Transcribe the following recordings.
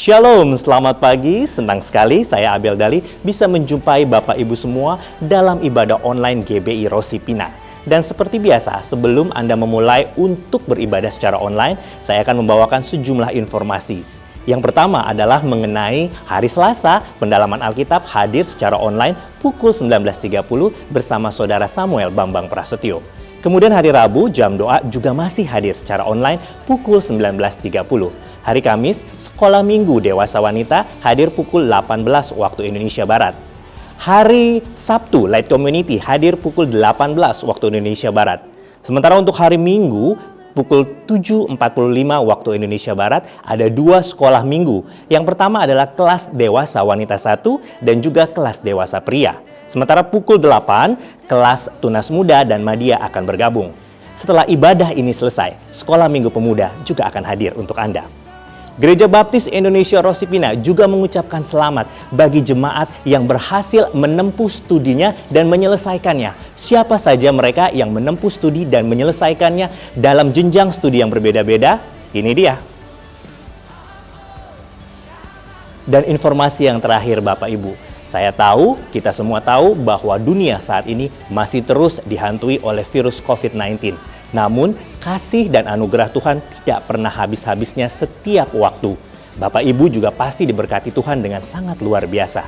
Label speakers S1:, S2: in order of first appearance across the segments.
S1: Shalom, selamat pagi. Senang sekali saya Abel Dali bisa menjumpai Bapak Ibu semua dalam ibadah online GBI Rosipina. Dan seperti biasa, sebelum Anda memulai untuk beribadah secara online, saya akan membawakan sejumlah informasi. Yang pertama adalah mengenai hari Selasa, pendalaman Alkitab hadir secara online pukul 19.30 bersama Saudara Samuel Bambang Prasetyo. Kemudian hari Rabu, jam doa juga masih hadir secara online pukul 19.30. Hari Kamis, Sekolah Minggu Dewasa Wanita hadir pukul 18 waktu Indonesia Barat. Hari Sabtu, Light Community hadir pukul 18 waktu Indonesia Barat. Sementara untuk hari Minggu, pukul 7.45 waktu Indonesia Barat, ada 2 sekolah minggu. Yang pertama adalah kelas Dewasa Wanita 1 dan juga kelas Dewasa Pria. Sementara pukul 8, kelas Tunas Muda dan Madya akan bergabung. Setelah ibadah ini selesai, Sekolah Minggu Pemuda juga akan hadir untuk Anda. Gereja Baptis Indonesia Rosipina juga mengucapkan selamat bagi jemaat yang berhasil menempuh studinya dan menyelesaikannya. Siapa saja mereka yang menempuh studi dan menyelesaikannya dalam jenjang studi yang berbeda-beda? Ini dia. Dan informasi yang terakhir Bapak Ibu, saya tahu, kita semua tahu bahwa dunia saat ini masih terus dihantui oleh virus COVID-19. Namun, kasih dan anugerah Tuhan tidak pernah habis-habisnya setiap waktu. Bapak Ibu juga pasti diberkati Tuhan dengan sangat luar biasa.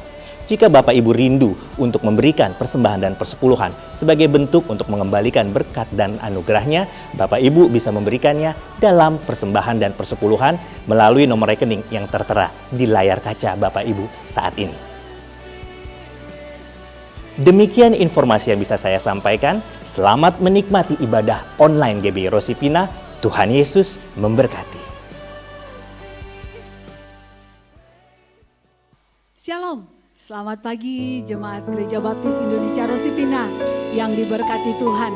S1: Jika Bapak Ibu rindu untuk memberikan persembahan dan persepuluhan sebagai bentuk untuk mengembalikan berkat dan anugerahnya, Bapak Ibu bisa memberikannya dalam persembahan dan persepuluhan melalui nomor rekening yang tertera di layar kaca Bapak Ibu saat ini. Demikian informasi yang bisa saya sampaikan. Selamat menikmati ibadah online GBI Rosipina. Tuhan Yesus memberkati.
S2: Shalom, selamat pagi Jemaat Gereja Baptis Indonesia Rosipina yang diberkati Tuhan.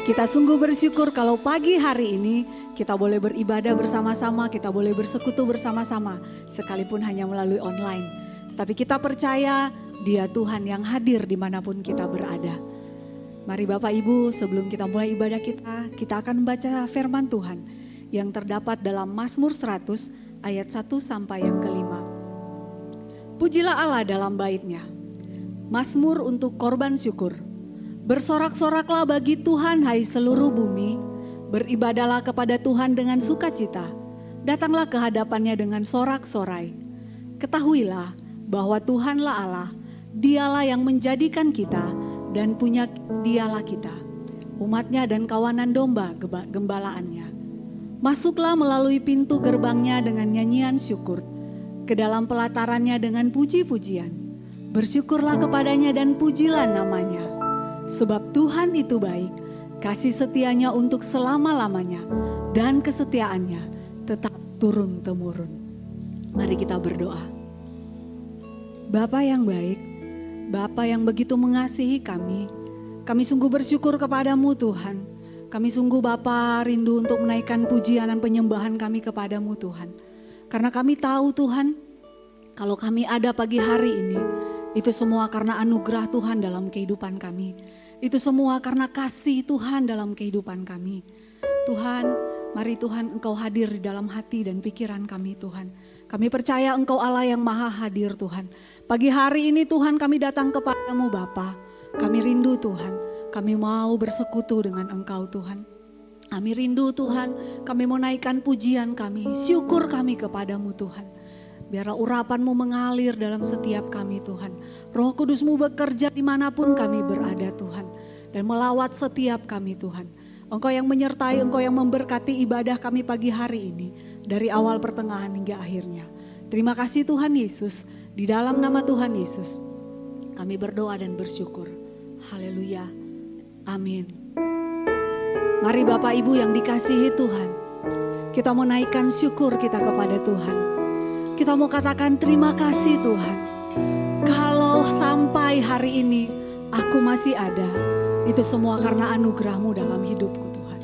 S2: Kita sungguh bersyukur kalau pagi hari ini kita boleh beribadah bersama-sama, kita boleh bersekutu bersama-sama, sekalipun hanya melalui online. Tapi kita percaya Dia Tuhan yang hadir dimanapun kita berada. Mari Bapak Ibu, sebelum kita mulai ibadah kita akan membaca firman Tuhan yang terdapat dalam Mazmur 100 ayat 1 sampai yang ke-5. Pujilah Allah dalam bait-Nya. Mazmur untuk korban syukur. Bersorak-soraklah bagi Tuhan hai seluruh bumi. Beribadalah kepada Tuhan dengan sukacita. Datanglah ke hadapan-Nya dengan sorak-sorai. Ketahuilah bahwa Tuhanlah Allah. Dialah yang menjadikan kita dan punya Dialah kita, umatnya dan kawanan domba gembalaannya. Masuklah melalui pintu gerbangnya dengan nyanyian syukur, ke dalam pelatarannya dengan puji-pujian. Bersyukurlah kepadanya dan pujilah namanya. Sebab Tuhan itu baik, kasih setianya untuk selama-lamanya, dan kesetiaannya tetap turun-temurun. Mari kita berdoa. Bapa yang baik, Bapa yang begitu mengasihi kami sungguh bersyukur kepadamu Tuhan. Kami sungguh Bapa rindu untuk menaikkan pujian dan penyembahan kami kepadamu Tuhan. Karena kami tahu Tuhan, kalau kami ada pagi hari ini, itu semua karena anugerah Tuhan dalam kehidupan kami. Itu semua karena kasih Tuhan dalam kehidupan kami. Tuhan, mari Tuhan Engkau hadir di dalam hati dan pikiran kami Tuhan. Kami percaya Engkau Allah yang maha hadir Tuhan. Pagi hari ini Tuhan kami datang kepadamu Bapa. Kami rindu Tuhan. Kami mau bersekutu dengan Engkau Tuhan. Kami rindu Tuhan. Kami mau naikkan pujian kami. Syukur kami kepadamu Tuhan. Biarlah urapan-Mu mengalir dalam setiap kami Tuhan. Roh Kudus-Mu bekerja dimanapun kami berada Tuhan. Dan melawat setiap kami Tuhan. Engkau yang menyertai, Engkau yang memberkati ibadah kami pagi hari ini. Dari awal pertengahan hingga akhirnya. Terima kasih Tuhan Yesus. Di dalam nama Tuhan Yesus kami berdoa dan bersyukur. Haleluya. Amin. Mari Bapak Ibu yang dikasihi Tuhan. Kita mau naikkan syukur kita kepada Tuhan. Kita mau katakan terima kasih Tuhan. Kalau sampai hari ini aku masih ada. Itu semua karena anugerah-Mu dalam hidupku Tuhan.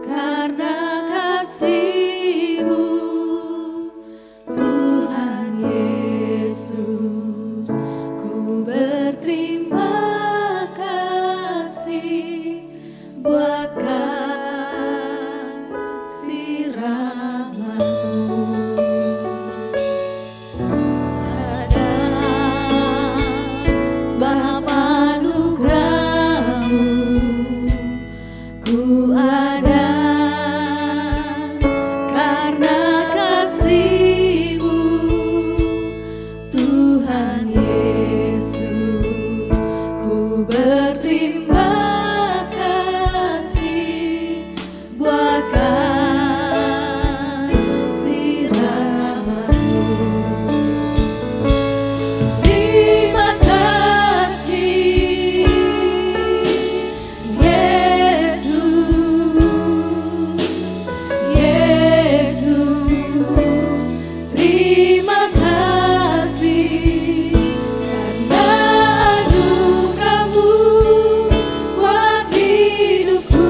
S3: Karena kasih-Mu Tuhan
S2: buat kasih rahmat-Mu. Ada sebab anugerah-Mu, ku ada karena kasih-Mu, Tuhan Yesus. Ku berterima kasih buat kasih rahmat-Mu. Terima kasih Yesus, Yesus. Terima kasih karena anugerah-Mu buat hidupku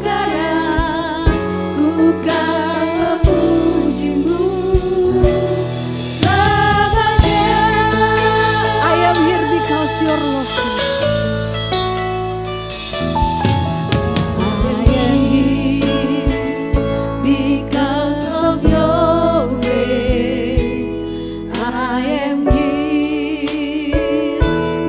S2: sekarang. Ku kan memuji-Mu selamanya. I am here because your love. I am here because of your grace. I am here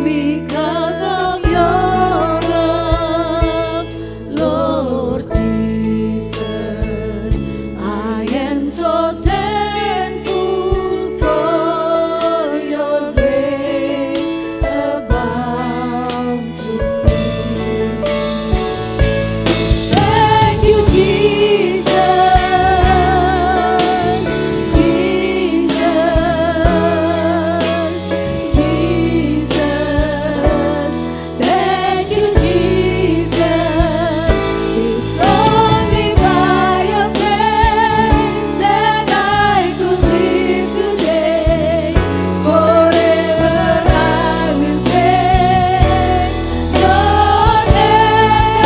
S2: because of your love, Lord Jesus. I am so thankful for your grace abounds to me. Thank you, Jesus, Jesus, Jesus. Thank you, Jesus. It's only by your grace that I could live today. Forever I will praise your name,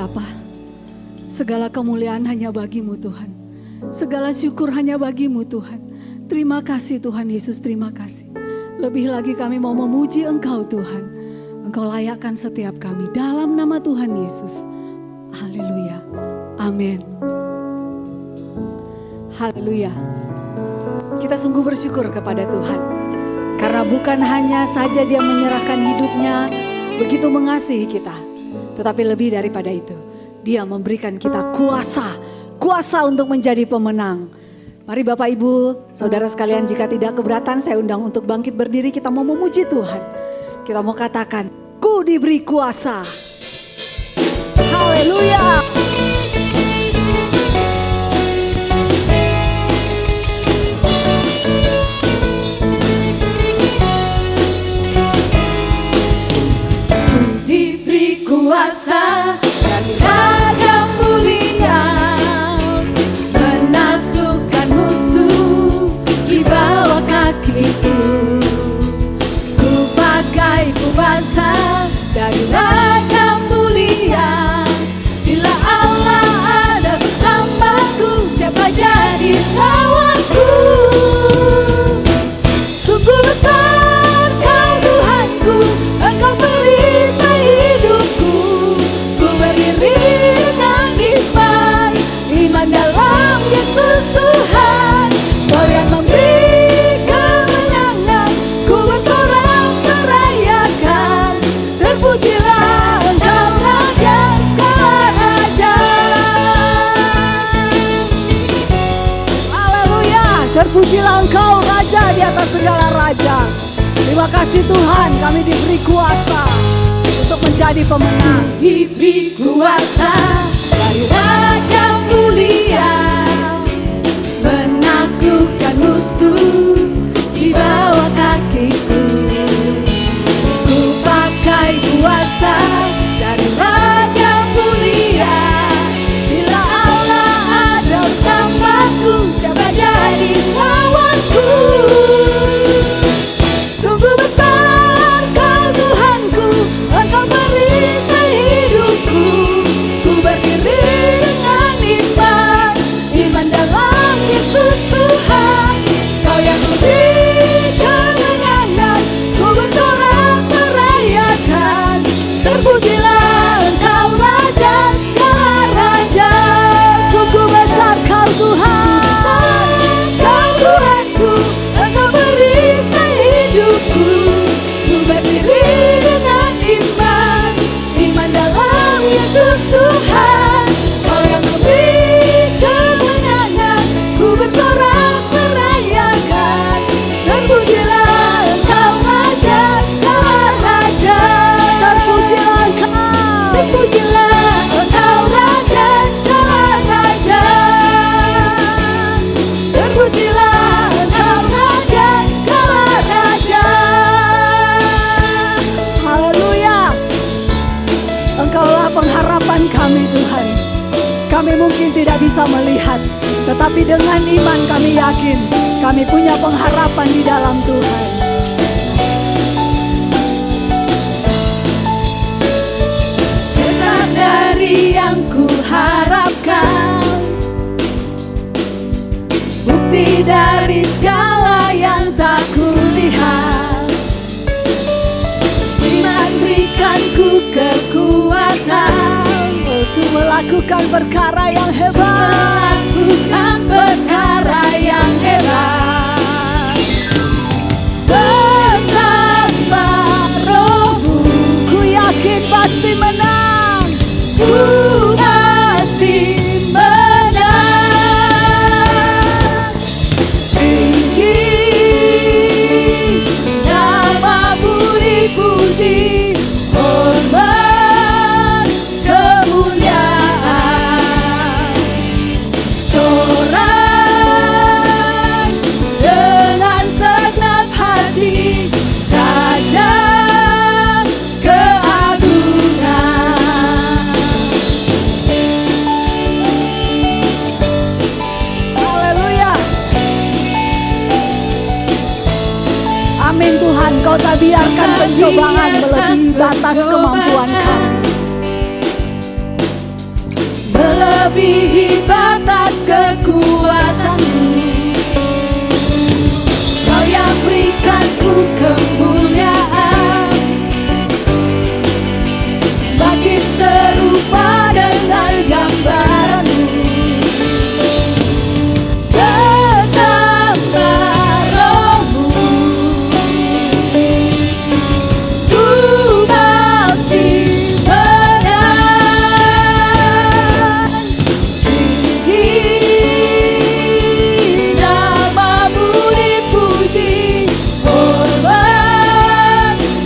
S2: Bapa, segala kemuliaan hanya bagi-Mu Tuhan. Segala syukur hanya bagi-Mu Tuhan. Terima kasih Tuhan Yesus, terima kasih. Lebih lagi kami mau memuji Engkau Tuhan. Engkau layakkan setiap kami dalam nama Tuhan Yesus. Haleluya. Amin. Haleluya. Kita sungguh bersyukur kepada Tuhan. Karena bukan hanya saja Dia menyerahkan hidupnya, begitu mengasihi kita. Tetapi lebih daripada itu, Dia memberikan kita kuasa untuk menjadi pemenang. Mari Bapak Ibu, Saudara sekalian, jika tidak keberatan saya undang untuk bangkit berdiri, kita mau memuji Tuhan. Kita mau katakan, ku diberi kuasa. Haleluya.
S3: Kuasa dari Raja Mulia, menaklukkan musuh di bawah kakiku. Ku pakai kuasa dari Raja Mulia. Bila Allah ada bersamaku, siapa jadi lawanku? Sungguh besar Kau Tuhanku, Engkau perisai hidupku. Ku berdiri dengan iman dalam Yesus Tuhan. Kau yang memberi kemenangan, ku bersorak merayakan. Terpujilah Engkau Raja segala raja.
S2: Haleluya. Terpujilah Engkau Raja di atas segala raja. Terima kasih Tuhan, kami diberi kuasa untuk menjadi pemenang.
S3: Diberi kuasa dari Raja Mulia, menaklukkan musuh di bawah kakiku. Ku pakai kuasa dari Raja Mulia. Bila Allah ada bersamaku, siapa jadi lawanku? Sungguh besar Kau Tuhanku, Engkau perisai hidupku. Ku berdiri dengan iman dalam Yesus Tuhan. Kau yang memberi kemenangan, ku bersorak merayakan. Terpujilah Engkau Raja segala raja.
S2: Sungguh besar Kau Tuhan,
S3: Kau Tuhanku, Engkau perisai hidupku. Ku berdiri dengan iman dalam Yesus Tuhan. Kau yang memberi kemenangan, ku bersorak merayakan. Terpujilah Engkau Raja segala raja.
S2: terpujilah Engkau.
S3: Terpujilah Engkau Raja segala raja. Terpujilah Engkau Raja segala raja.
S2: Haleluya. Engkaulah pengharapan kami Tuhan. Kami mungkin tidak bisa melihat, tetapi dengan iman kami yakin kami punya pengharapan di dalam Tuhan.
S3: Besar dari yang ku harapkan, bukti dari segala yang tak kulihat. Iman berikan ku kekuatan
S2: Untuk melakukan perkara yang hebat.
S3: melakukan perkara yang hebat. Bersama Rohmu,
S2: Ku yakin pasti menang.
S3: ku pasti menang. Tinggi namamu dipuji, hormat kemuliaan. Sorak dengan segenap hati, Raja keagungan.
S2: Haleluya. Amin Tuhan, Kau tak biarkan pencobaan melebihi batas kemampuan kami.
S3: melebihi batas kekuatanmu. Kau yang berikanku kemuliaan, semakin serupa dengan gambaranmu. Bertambah rohmu, ku pasti menang. Tinggi namamu dipuji, hormat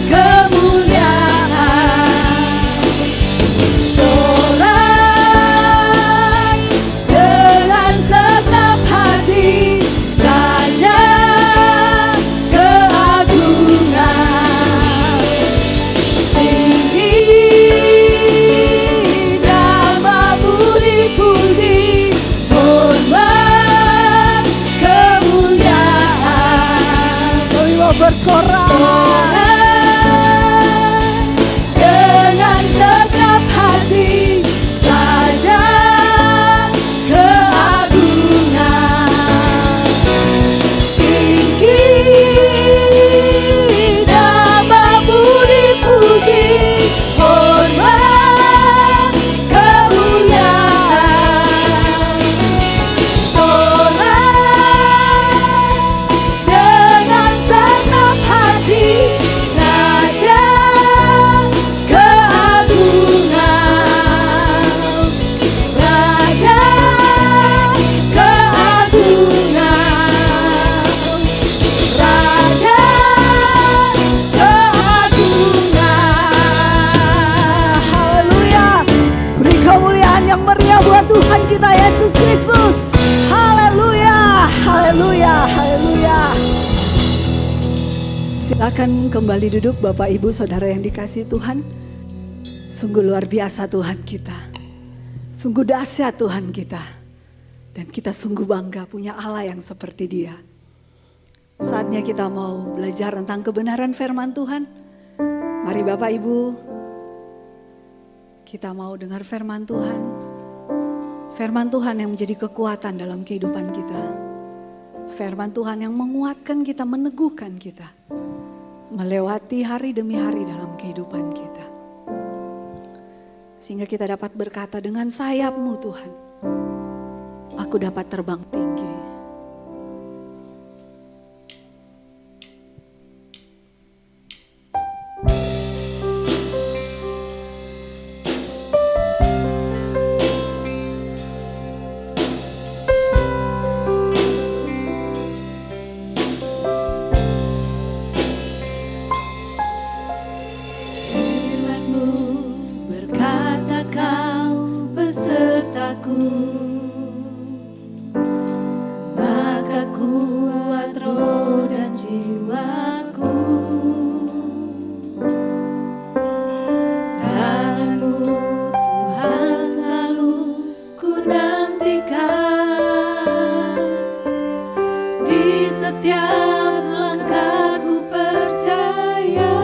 S3: kemuliaan. Sorak dengan segenap hati, Raja keagungan. Tinggi namamu dipuji, hormat kemuliaan.
S2: Kami mau bersorak.
S3: Dengan segenap hati, Raja keagungan. Tinggi namamu dipuji, hormat kemuliaan. Sorak dengan segenap hati, Raja keagungan. Raja keagungan. Raja keagungan.
S2: Haleluya. Beri kemuliaan yang meriah buat Tuhan kita Yesus Kristus. Haleluya. Haleluya. Haleluya. Silakan kembali duduk Bapak Ibu Saudara yang dikasihi Tuhan. Sungguh luar biasa Tuhan kita. Sungguh dahsyat Tuhan kita. Dan kita sungguh bangga punya Allah yang seperti Dia. Saatnya kita mau belajar tentang kebenaran firman Tuhan. Mari Bapak Ibu, kita mau dengar firman Tuhan. Firman Tuhan yang menjadi kekuatan dalam kehidupan kita. Firman Tuhan yang menguatkan kita, meneguhkan kita. Melewati hari demi hari dalam kehidupan kita. Sehingga kita dapat berkata, dengan sayap-Mu Tuhan, aku dapat terbang tinggi.
S3: Firman-Mu berkata Kau besertaku, maka kuat roh dan jiwaku. Tangan-Mu Tuhan selalu ku nantikan, di setiap langkahku percaya.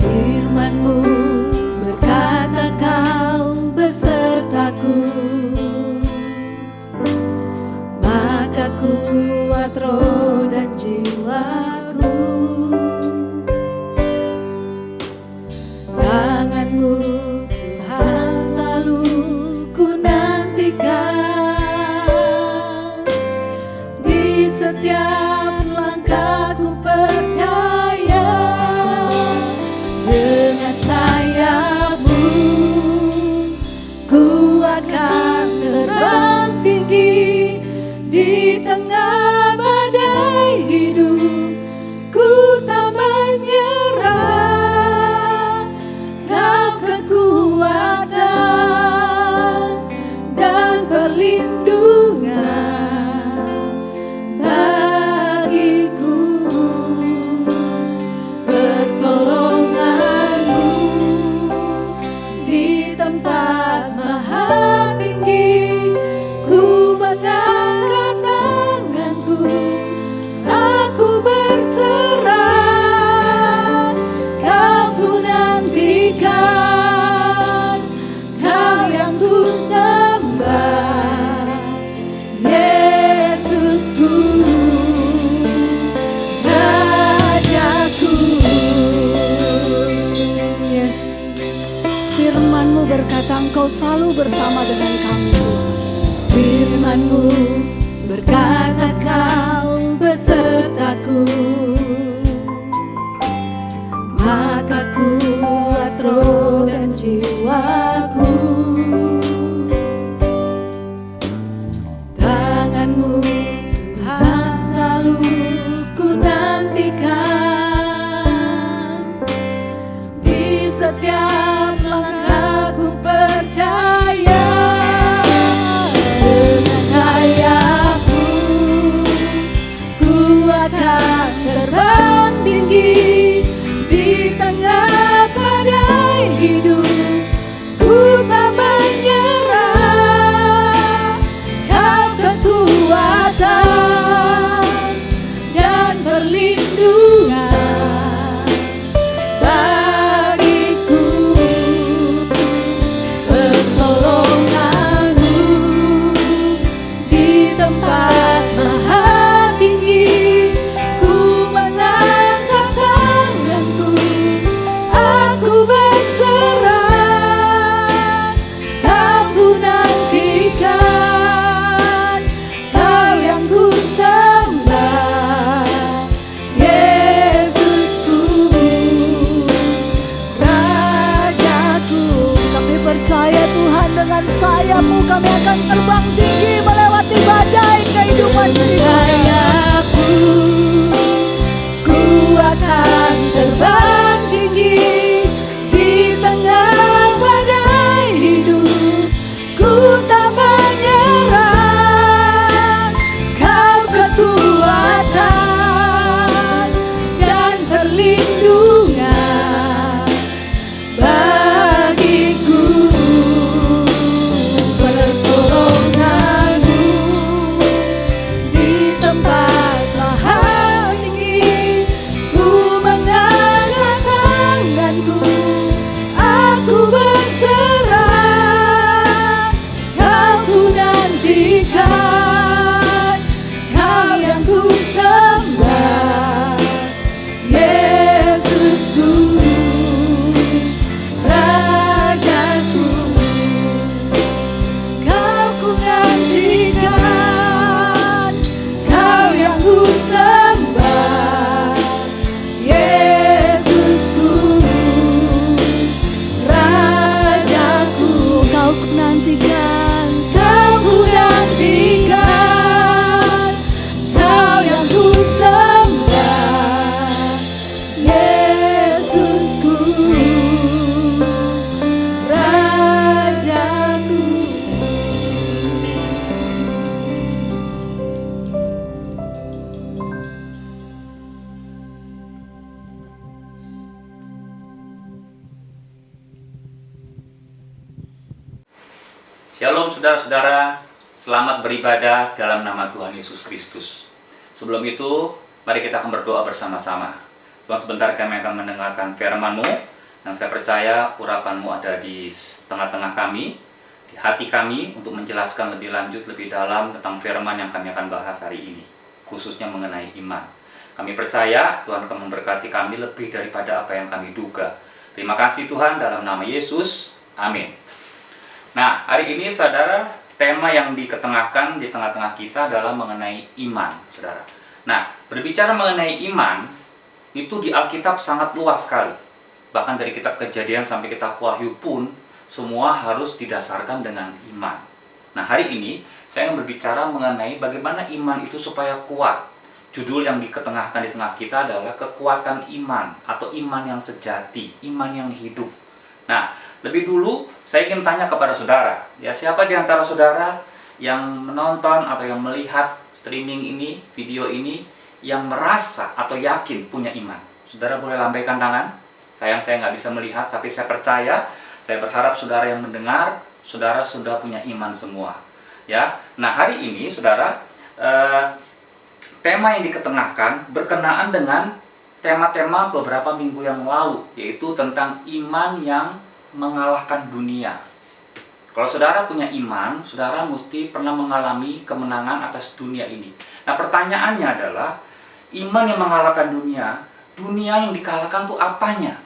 S3: Firman-Mu berkata Kau besertaku, maka kuat roh dan jiwaku. Tangan-Mu Tuhan selalu ku nantikan, di setiap langkahku percaya. Dengan sayap-Mu ku akan terbang tinggi, di tengah badai hidup ku tak menyerah. Kau kekuatan
S2: Firman-Mu berkata Engkau selalu bersama dengan kami Tuhan.
S3: Firman-Mu berkata Kau besertaku, maka kuat roh dan jiwaku. Tangan-Mu Tuhan selalu ku nantikan, di setiap langkahku percaya. Dengan sayapmu ku akan terbang tinggi di tengah badai hidup. Ku tak menyerah, Kau kekuatan dan perlindungan bagiku. Pertolongan-Mu di tempat maha tinggi. Ku mengangkat tanganku, aku berserah. Kau ku nantikan, Kau yang ku sembah, Yesusku, Rajaku.
S2: Kami percaya Tuhan, dengan sayap-Mu kami akan terbang tinggi melewati badai kehidupan ini.
S3: Sayapku ku akan terbang tinggi di tengah badai hidup. Ku tak menyerah, Kau kekuatan dan perlindungan bagiku. Pertolongan-Mu di tempat maha tinggi. Ku mengangkat tanganku, aku berserah. Kau ku nantikan, Kau yang ku sembah, Yesusku, Rajaku. Kau ku nantikan, Kau yang ku sembah, Yesusku, Rajaku.
S2: Kau ku nantikan,
S3: Kau ku nantikan, Kau yang ku sembah, Yesusku, Rajaku.
S4: Shalom saudara-saudara, selamat beribadah dalam nama Tuhan Yesus Kristus. Sebelum itu, mari kita akan berdoa bersama-sama. Tuhan, sebentar kami akan mendengarkan firman-Mu, yang saya percaya urapan-Mu ada di tengah-tengah kami, di hati kami, untuk menjelaskan lebih lanjut, lebih dalam tentang firman yang kami akan bahas hari ini, khususnya mengenai iman. Kami percaya Tuhan akan memberkati kami lebih daripada apa yang kami duga. Terima kasih Tuhan, dalam nama Yesus, amin. Nah, hari ini saudara, tema yang diketengahkan di tengah-tengah kita adalah mengenai iman, saudara. Nah, berbicara mengenai iman, itu di Alkitab sangat luas sekali. Bahkan dari kitab Kejadian sampai kitab Wahyu pun, semua harus didasarkan dengan iman. Nah, hari ini saya ingin berbicara mengenai bagaimana iman itu supaya kuat. Judul yang diketengahkan di tengah kita adalah kekuatan iman, atau iman yang sejati, iman yang hidup. Nah, lebih dulu saya ingin tanya kepada saudara, ya, siapa di antara saudara yang menonton atau yang melihat streaming ini, video ini, yang merasa atau yakin punya iman? Saudara boleh lambaikan tangan. Sayang saya nggak bisa melihat, tapi saya percaya, saya berharap saudara yang mendengar, saudara sudah punya iman semua. Ya, nah hari ini saudara, tema yang diketengahkan berkenaan dengan tema-tema beberapa minggu yang lalu, yaitu tentang iman yang mengalahkan dunia. Kalau saudara punya iman, saudara mesti pernah mengalami kemenangan atas dunia ini. Nah, pertanyaannya adalah, iman yang mengalahkan dunia, dunia yang dikalahkan itu apanya?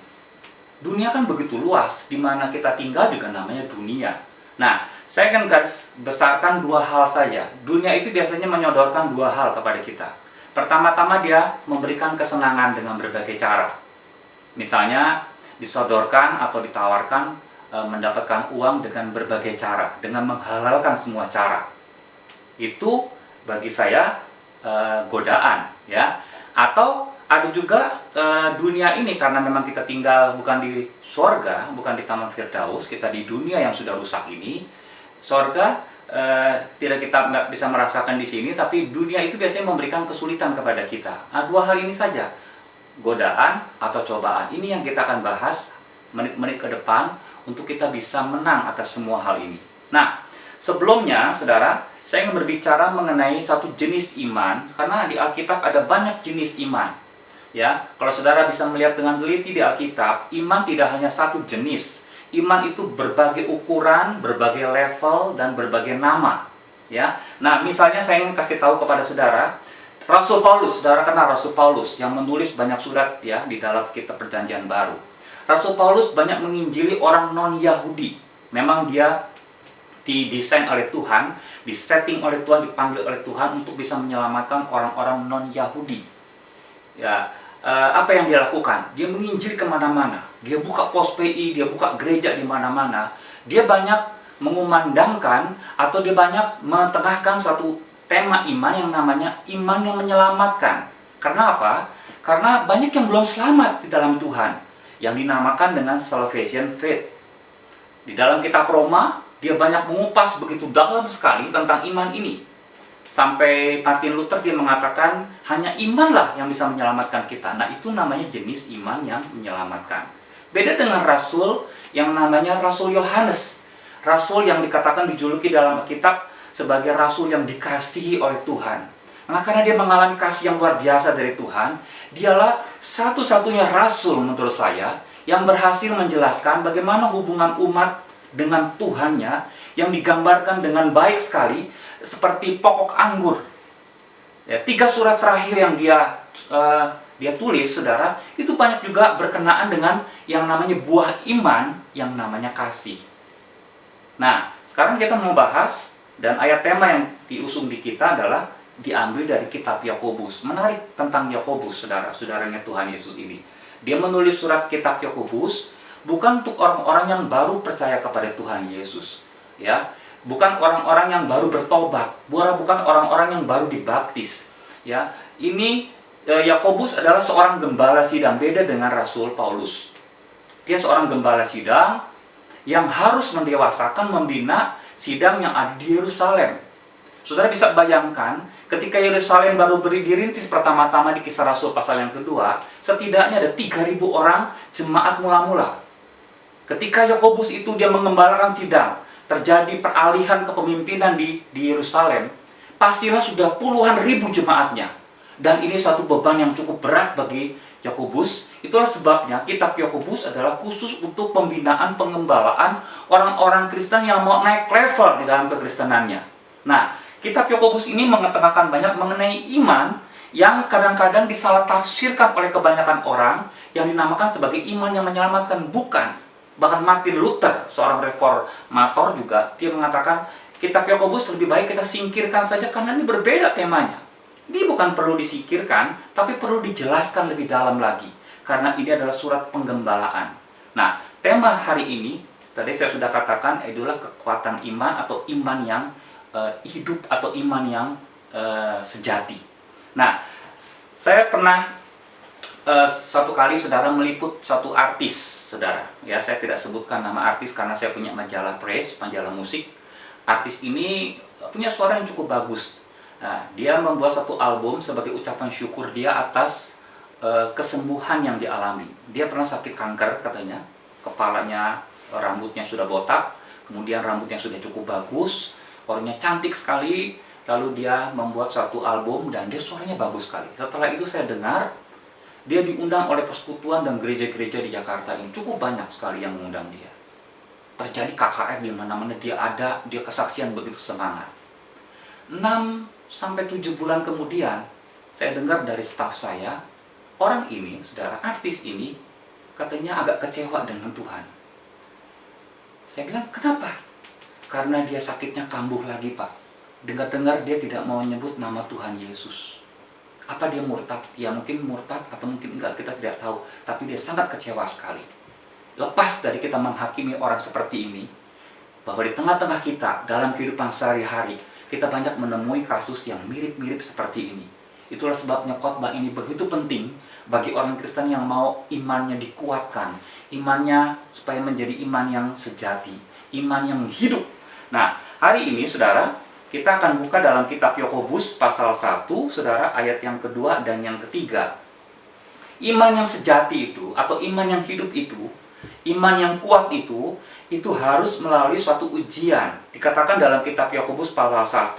S4: dunia kan begitu luas, di mana kita tinggal juga namanya dunia. Nah, saya akan garis besarkan dua hal saja. Dunia itu biasanya menyodorkan dua hal kepada kita. Pertama-tama dia memberikan kesenangan dengan berbagai cara. Misalnya disodorkan atau ditawarkan mendapatkan uang dengan berbagai cara, dengan menghalalkan semua cara. Itu bagi saya godaan, ya. Atau ada juga dunia ini, karena memang kita tinggal bukan di sorga, bukan di Taman Firdaus, kita di dunia yang sudah rusak ini. Sorga tidak kita nggak bisa merasakan di sini, tapi dunia itu biasanya memberikan kesulitan kepada kita. Nah, dua hal ini saja, godaan atau cobaan. Ini yang kita akan bahas menit-menit ke depan untuk kita bisa menang atas semua hal ini. Nah, sebelumnya, saudara, saya ingin berbicara mengenai satu jenis iman, karena di Alkitab ada banyak jenis iman. Ya, kalau saudara bisa melihat dengan teliti di Alkitab, iman tidak hanya satu jenis. Iman itu berbagai ukuran, berbagai level, dan berbagai nama. Ya, nah misalnya saya ingin kasih tahu kepada saudara, Rasul Paulus, saudara kenal Rasul Paulus yang menulis banyak surat ya di dalam kitab Perjanjian Baru. Rasul Paulus banyak menginjili orang non-Yahudi. Memang dia didesain oleh Tuhan, disetting oleh Tuhan, dipanggil oleh Tuhan untuk bisa menyelamatkan orang-orang non-Yahudi. Ya, apa yang dia lakukan? Dia menginjil kemana-mana. Dia buka pos PI, dia buka gereja di mana-mana. Dia banyak mengumandangkan atau dia banyak mentengahkan satu tema iman yang namanya iman yang menyelamatkan. Karena apa? Karena banyak yang belum selamat di dalam Tuhan, yang dinamakan dengan salvation faith. Di dalam kitab Roma, dia banyak mengupas begitu dalam sekali tentang iman ini. Sampai Martin Luther dia mengatakan hanya imanlah yang bisa menyelamatkan kita. Nah, itu namanya jenis iman yang menyelamatkan. Beda dengan rasul yang namanya Rasul Yohanes. Rasul yang dikatakan dijuluki dalam kitab sebagai rasul yang dikasihi oleh Tuhan. Nah, karena dia mengalami kasih yang luar biasa dari Tuhan, dialah satu-satunya rasul menurut saya yang berhasil menjelaskan bagaimana hubungan umat dengan Tuhannya yang digambarkan dengan baik sekali seperti pokok anggur. Ya, 3 surat terakhir yang dia tulis, saudara, itu banyak juga berkenaan dengan yang namanya buah iman, yang namanya kasih. Nah, sekarang kita mau bahas, dan ayat tema yang diusung di kita adalah diambil dari kitab Yakobus. Menarik tentang Yakobus, saudara-saudaranya Tuhan Yesus ini. Dia menulis surat kitab Yakobus bukan untuk orang-orang yang baru percaya kepada Tuhan Yesus, ya. Bukan orang-orang yang baru bertobat, bukan orang-orang yang baru dibaptis, ya. Ini Yakobus adalah seorang gembala sidang, beda dengan Rasul Paulus. Dia seorang gembala sidang yang harus mendewasakan, membina sidang yang ada di Yerusalem. Saudara bisa bayangkan, ketika Yerusalem baru dirintis pertama-tama di Kisah Rasul pasal yang kedua, setidaknya ada 3.000 orang jemaat mula-mula. Ketika Yakobus itu dia mengembalakan sidang, terjadi peralihan kepemimpinan di Yerusalem, pastilah sudah puluhan ribu jemaatnya. Dan ini satu beban yang cukup berat bagi Yakobus. Itulah sebabnya kitab Yakobus adalah khusus untuk pembinaan, pengembalaan orang-orang Kristen yang mau naik level di dalam kekristenannya. Nah, kitab Yakobus ini mengetengahkan banyak mengenai iman yang kadang-kadang disalah tafsirkan oleh kebanyakan orang yang dinamakan sebagai iman yang menyelamatkan. Bukan. Bahkan Martin Luther, seorang reformator juga, dia mengatakan kitab Yakobus lebih baik kita singkirkan saja karena ini berbeda temanya. Ini bukan perlu disingkirkan, tapi perlu dijelaskan lebih dalam lagi. Karena ini adalah surat penggembalaan. Nah, tema hari ini, tadi saya sudah katakan, adalah kekuatan iman atau iman yang hidup atau iman yang sejati. Nah, saya pernah satu kali saudara meliput satu artis, saudara. Ya, saya tidak sebutkan nama artis karena saya punya majalah praise, majalah musik. Artis ini punya suara yang cukup bagus. Nah, dia membuat satu album sebagai ucapan syukur dia atas kesembuhan yang dialami. Dia pernah sakit kanker katanya, kepalanya, rambutnya sudah botak, kemudian rambutnya sudah cukup bagus, orangnya cantik sekali, lalu dia membuat satu album dan dia suaranya bagus sekali. Setelah itu saya dengar, dia diundang oleh persekutuan dan gereja-gereja di Jakarta ini, cukup banyak sekali yang mengundang dia. Terjadi KKR di mana-mana dia ada, dia kesaksian begitu semangat. 6-7 bulan kemudian, saya dengar dari staf saya, orang ini, saudara, artis ini, katanya agak kecewa dengan Tuhan. Saya bilang, kenapa? Karena dia sakitnya kambuh lagi, Pak. Dengar-dengar dia tidak mau menyebut nama Tuhan Yesus. Apa dia murtad? Ya mungkin murtad atau mungkin enggak, kita tidak tahu. Tapi dia sangat kecewa sekali. Lepas dari kita menghakimi orang seperti ini, bahwa di tengah-tengah kita, dalam kehidupan sehari-hari, kita banyak menemui kasus yang mirip-mirip seperti ini. Itulah sebabnya khotbah ini begitu penting bagi orang Kristen yang mau imannya dikuatkan, imannya supaya menjadi iman yang sejati, iman yang hidup. Nah, hari ini saudara, kita akan buka dalam kitab Yakobus pasal 1, saudara, ayat yang kedua dan yang ketiga. Iman yang sejati itu, atau iman yang hidup itu, iman yang kuat itu harus melalui suatu ujian. Dikatakan dalam kitab Yakobus pasal 1,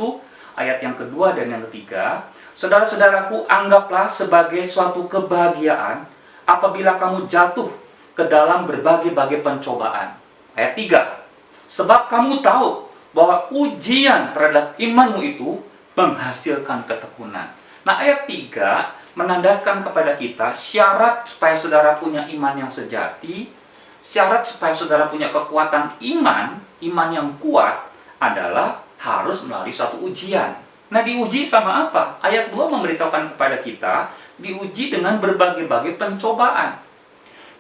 S4: ayat yang kedua dan yang ketiga, saudara-saudaraku, anggaplah sebagai suatu kebahagiaan apabila kamu jatuh ke dalam berbagai-bagai pencobaan. Ayat 3, sebab kamu tahu bahwa ujian terhadap imanmu itu menghasilkan ketekunan. Nah, ayat 3 menandaskan kepada kita syarat supaya saudara punya iman yang sejati, syarat supaya saudara punya kekuatan iman yang kuat adalah harus melalui suatu ujian. Nah, diuji sama apa? Ayat 2 memberitahukan kepada kita, diuji dengan berbagai-bagai pencobaan.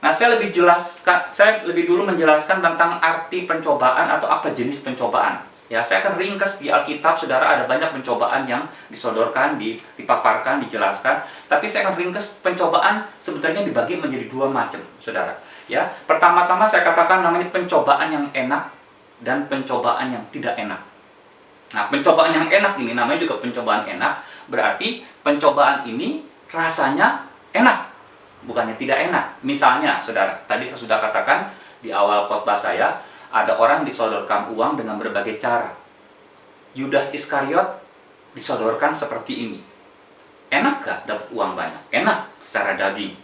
S4: Nah, saya lebih dulu menjelaskan tentang arti pencobaan atau apa jenis pencobaan. Ya, saya akan ringkas di Alkitab, saudara, ada banyak pencobaan yang disodorkan, dipaparkan, dijelaskan. Tapi saya akan ringkas pencobaan sebetulnya dibagi menjadi dua macam, saudara. Ya, pertama-tama saya katakan namanya pencobaan yang enak dan pencobaan yang tidak enak. Nah, pencobaan yang enak ini namanya juga pencobaan enak, berarti pencobaan ini rasanya enak, bukannya tidak enak. Misalnya, saudara, tadi saya sudah katakan di awal khotbah saya, ada orang disodorkan uang dengan berbagai cara. Yudas Iskariot disodorkan seperti ini. Enak gak dapat uang banyak? Enak secara daging,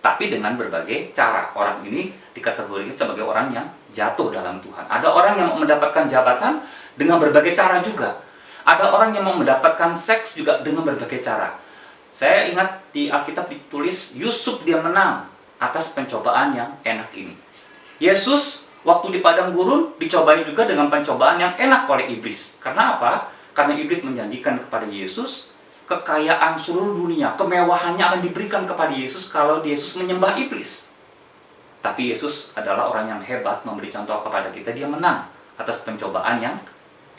S4: tapi dengan berbagai cara. Orang ini dikategorikan sebagai orang yang jatuh dalam Tuhan. Ada orang yang mau mendapatkan jabatan dengan berbagai cara juga. Ada orang yang mau mendapatkan seks juga dengan berbagai cara. Saya ingat di Alkitab ditulis Yusuf dia menang atas pencobaan yang enak ini. Yesus waktu di padang gurun dicobai juga dengan pencobaan yang enak oleh iblis. Karena apa? Karena iblis menjanjikan kepada Yesus kekayaan seluruh dunia, kemewahannya akan diberikan kepada Yesus kalau Yesus menyembah iblis. Tapi Yesus adalah orang yang hebat, memberi contoh kepada kita, dia menang atas pencobaan yang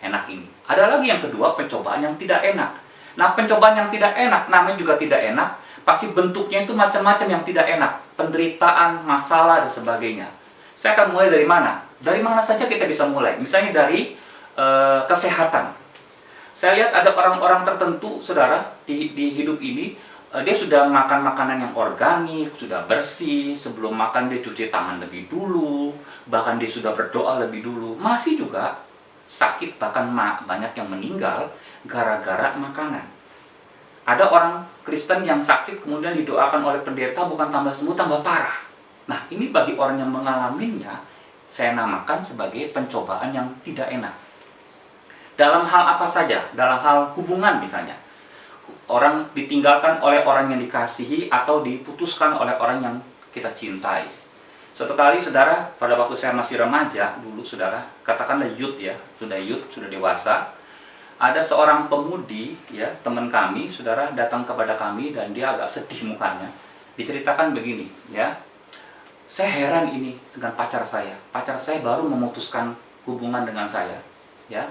S4: enak ini. Ada lagi yang kedua, pencobaan yang tidak enak. Nah, pencobaan yang tidak enak, namanya juga tidak enak, pasti bentuknya itu macam-macam yang tidak enak. Penderitaan, masalah, dan sebagainya. Saya akan mulai dari mana? Dari mana saja kita bisa mulai. Misalnya dari kesehatan. Saya lihat ada orang-orang tertentu, saudara, di hidup ini, dia sudah makan makanan yang organik, sudah bersih, sebelum makan dia cuci tangan lebih dulu, bahkan dia sudah berdoa lebih dulu, masih juga sakit, bahkan banyak yang meninggal gara-gara makanan. Ada orang Kristen yang sakit kemudian didoakan oleh pendeta, bukan tambah sembuh, tambah parah. Nah, ini bagi orang yang mengalaminya, saya namakan sebagai pencobaan yang tidak enak. Dalam hal apa saja, dalam hal hubungan misalnya. Orang ditinggalkan oleh orang yang dikasihi atau diputuskan oleh orang yang kita cintai. Suatu kali, saudara, pada waktu saya masih remaja, dulu saudara, katakanlah youth ya, sudah dewasa, ada seorang pemudi, ya, teman kami, saudara, datang kepada kami dan dia agak sedih mukanya. Diceritakan begini, ya, saya heran ini dengan pacar saya. Pacar saya baru memutuskan hubungan dengan saya, ya,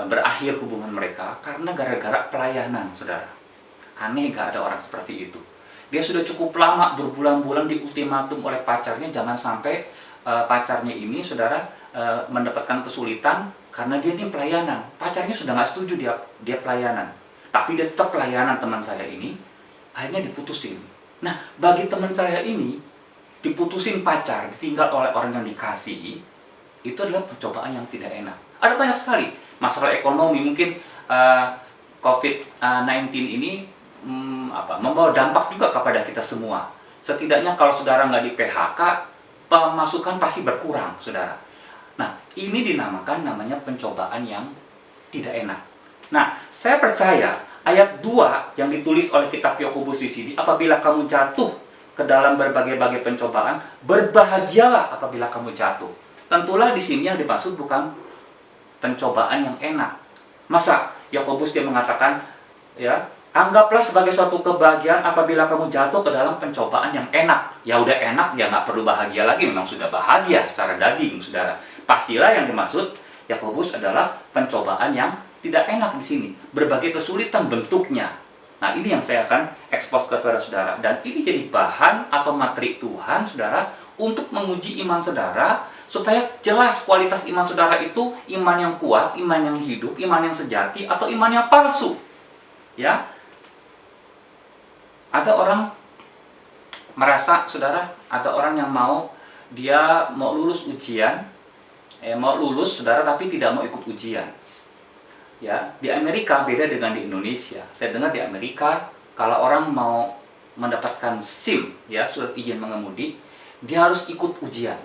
S4: berakhir hubungan mereka karena gara-gara pelayanan, saudara. Aneh gak ada orang seperti itu. Dia sudah cukup lama, berbulan-bulan diultimatum oleh pacarnya, jangan sampai pacarnya ini, saudara, mendapatkan kesulitan karena dia ini pelayanan. Pacarnya sudah gak setuju dia pelayanan, tapi dia tetap pelayanan. Teman saya ini akhirnya diputusin. Nah, bagi teman saya ini, diputusin pacar, ditinggal oleh orang yang dikasihi, itu adalah pencobaan yang tidak enak. Ada banyak sekali masalah ekonomi, mungkin COVID-19 ini membawa dampak juga kepada kita semua. Setidaknya kalau saudara nggak di PHK, pemasukan pasti berkurang, saudara. Nah, ini namanya pencobaan yang tidak enak. Nah, saya percaya ayat 2 yang ditulis oleh kitab Yakobus di sini, apabila kamu jatuh ke dalam berbagai-bagai pencobaan, berbahagialah apabila kamu jatuh. Tentulah di sini yang dimaksud bukan pencobaan yang enak. Masa Yakobus dia mengatakan, ya, anggaplah sebagai suatu kebahagiaan apabila kamu jatuh ke dalam pencobaan yang enak. Ya udah enak, ya nggak perlu bahagia lagi, memang sudah bahagia secara daging, saudara. Pastilah yang dimaksud Yakobus adalah pencobaan yang tidak enak di sini, berbagai kesulitan bentuknya. Nah, ini yang saya akan ekspos kepada saudara, dan ini jadi bahan atau materi Tuhan, saudara, untuk menguji iman saudara, supaya jelas kualitas iman saudara itu iman yang kuat, iman yang hidup, iman yang sejati, atau iman yang palsu. Ya, ada orang merasa, saudara, ada orang yang dia mau lulus ujian, mau lulus, saudara, tapi tidak mau ikut ujian. Ya, di Amerika beda dengan di Indonesia. Saya dengar di Amerika, kalau orang mau mendapatkan SIM, ya, surat izin mengemudi, dia harus ikut ujian.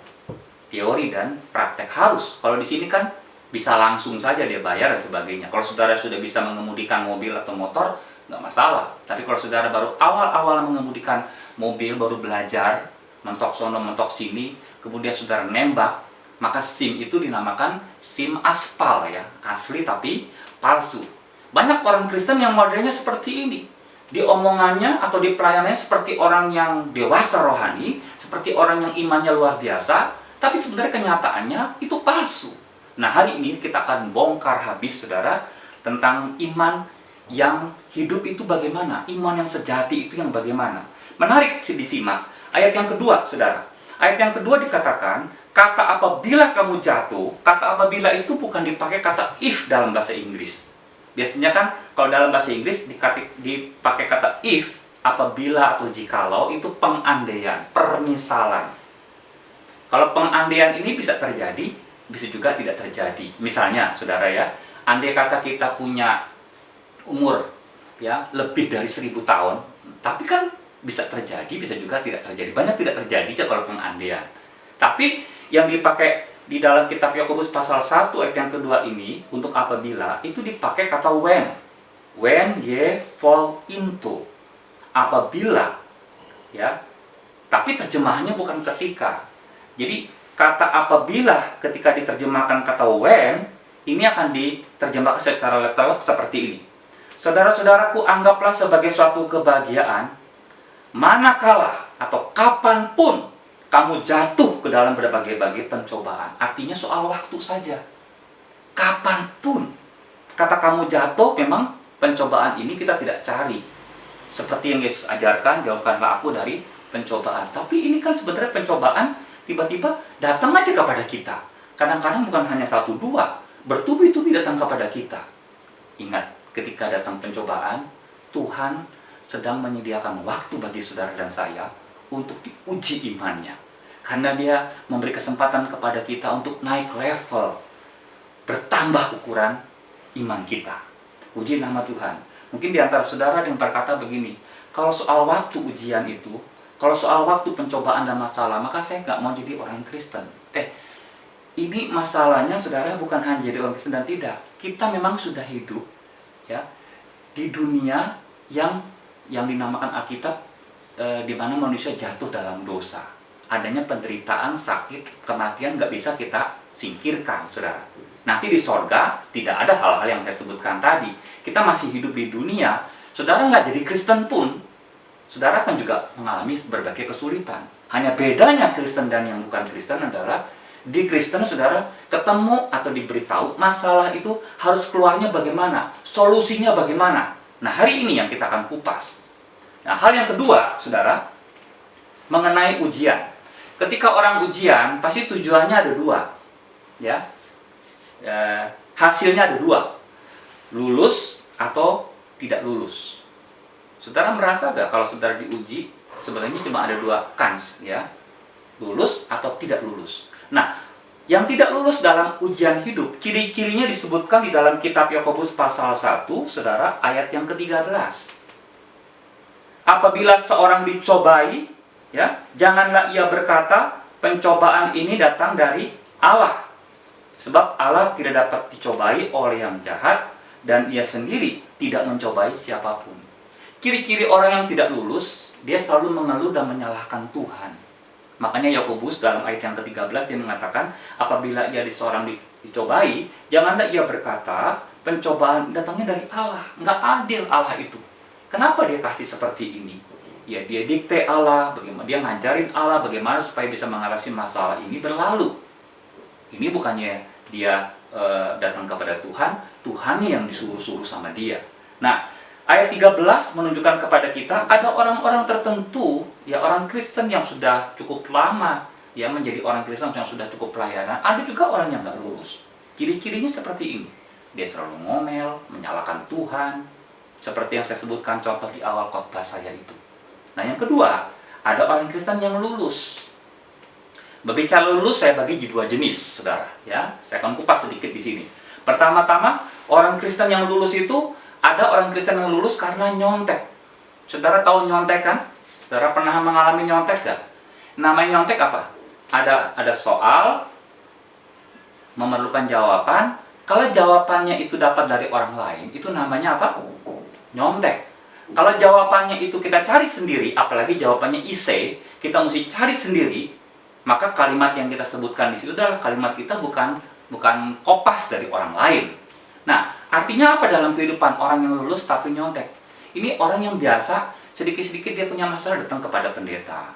S4: Teori dan praktek harus. Kalau di sini kan bisa langsung saja dia bayar dan sebagainya. Kalau saudara sudah bisa mengemudikan mobil atau motor, nggak masalah. Tapi kalau saudara baru awal-awal mengemudikan mobil, baru belajar, mentok sono, mentok sini, kemudian saudara nembak, maka SIM itu dinamakan SIM aspal, ya, asli tapi palsu. Banyak orang Kristen yang modelnya seperti ini. Di omongannya atau di pelayanannya seperti orang yang dewasa rohani, seperti orang yang imannya luar biasa, tapi sebenarnya kenyataannya itu palsu. Nah, hari ini kita akan bongkar habis, saudara, tentang iman yang hidup itu bagaimana, iman yang sejati itu yang bagaimana. Menarik disimak ayat yang kedua, saudara. Ayat yang kedua dikatakan, kata apabila kamu jatuh, kata apabila itu bukan dipakai kata if dalam bahasa Inggris. Biasanya kan kalau dalam bahasa Inggris dipakai kata if, apabila atau jikalau, itu pengandaian, permisalan. Kalau pengandaian ini bisa terjadi, bisa juga tidak terjadi. Misalnya, saudara, ya, andai kata kita punya umur, ya, lebih dari 1000 tahun, tapi kan bisa terjadi, bisa juga tidak terjadi. Banyak tidak terjadi aja kalau pengandaian. Tapi yang dipakai di dalam kitab Yakobus pasal 1 ayat yang kedua ini, untuk apabila, itu dipakai kata when. When ye fall into. Apabila, ya. Tapi terjemahannya bukan ketika. Jadi kata apabila ketika diterjemahkan kata when, ini akan diterjemahkan secara literal seperti ini. Saudara-saudaraku, anggaplah sebagai suatu kebahagiaan manakala atau kapanpun kamu jatuh ke dalam berbagai-bagai pencobaan. Artinya soal waktu saja. Kapanpun. Kata kamu jatuh, memang pencobaan ini kita tidak cari. Seperti yang Yesus ajarkan, jauhkanlah aku dari pencobaan. Tapi ini kan sebenarnya pencobaan tiba-tiba datang aja kepada kita. Kadang-kadang bukan hanya 1, 2. Bertubi-tubi datang kepada kita. Ingat, ketika datang pencobaan, Tuhan sedang menyediakan waktu bagi saudara dan saya untuk diuji imannya. Karena dia memberi kesempatan kepada kita untuk naik level, bertambah ukuran iman kita. Puji nama Tuhan. Mungkin di antara saudara yang berkata begini, kalau soal waktu ujian itu, kalau soal waktu pencobaan dan masalah, maka saya nggak mau jadi orang Kristen. Ini masalahnya, saudara, bukan hanya jadi orang Kristen dan tidak. Kita memang sudah hidup, ya, di dunia yang dinamakan Alkitab, di mana manusia jatuh dalam dosa. Adanya penderitaan, sakit, kematian nggak bisa kita singkirkan, saudara. Nanti di sorga tidak ada hal-hal yang saya sebutkan tadi. Kita masih hidup di dunia. Saudara nggak jadi Kristen pun, saudara kan juga mengalami berbagai kesulitan. Hanya bedanya Kristen dan yang bukan Kristen adalah di Kristen, saudara, ketemu atau diberitahu masalah itu harus keluarnya bagaimana, solusinya bagaimana. Nah, hari ini yang kita akan kupas. Nah, hal yang kedua, saudara, mengenai ujian. Ketika orang ujian, pasti tujuannya ada 2, ya. Hasilnya ada 2, lulus atau tidak lulus. Saudara merasa nggak kalau saudara diuji, sebenarnya cuma ada 2 kans, ya, lulus atau tidak lulus. Nah, yang tidak lulus dalam ujian hidup, ciri-cirinya disebutkan di dalam kitab Yakobus pasal 1, saudara, ayat yang ke-13. Apabila seorang dicobai, ya, janganlah ia berkata, pencobaan ini datang dari Allah. Sebab Allah tidak dapat dicobai oleh yang jahat, dan ia sendiri tidak mencobai siapapun. Ciri-ciri orang yang tidak lulus dia selalu mengeluh dan menyalahkan Tuhan. Makanya Yakobus dalam ayat yang ke-13 dia mengatakan, apabila ia seorang dicobai, janganlah ia berkata, pencobaan datangnya dari Allah. Nggak adil Allah itu. Kenapa dia kasih seperti ini? Ya, dia dikte Allah, bagaimana dia ngajarin Allah bagaimana supaya bisa mengatasi masalah ini berlalu. Ini bukannya dia datang kepada Tuhan, Tuhannya yang disuruh-suruh sama dia. Nah, ayat 13 menunjukkan kepada kita ada orang-orang tertentu, ya orang Kristen yang sudah cukup lama, ya menjadi orang Kristen yang sudah cukup pelayanan. Ada juga orang yang nggak lulus. Ciri-cirinya seperti ini. Dia selalu ngomel, menyalahkan Tuhan, seperti yang saya sebutkan contoh di awal khotbah saya itu. Nah, yang kedua, ada orang Kristen yang lulus. Berbicara lulus, saya bagi di 2 jenis, saudara. Ya, saya akan kupas sedikit di sini. Pertama-tama, orang Kristen yang lulus itu, ada orang Kristen yang lulus karena nyontek. Saudara tahu nyontek kan? Saudara pernah mengalami nyontek gak? Namanya nyontek apa? Ada soal, memerlukan jawaban. Kalau jawabannya itu dapat dari orang lain, itu namanya apa? Nyontek. Kalau jawabannya itu kita cari sendiri, apalagi jawabannya isi, kita mesti cari sendiri, maka kalimat yang kita sebutkan di situ adalah kalimat kita bukan kopas dari orang lain. Nah, artinya apa dalam kehidupan orang yang lulus tapi nyontek? Ini orang yang biasa, sedikit-sedikit dia punya masalah datang kepada pendeta.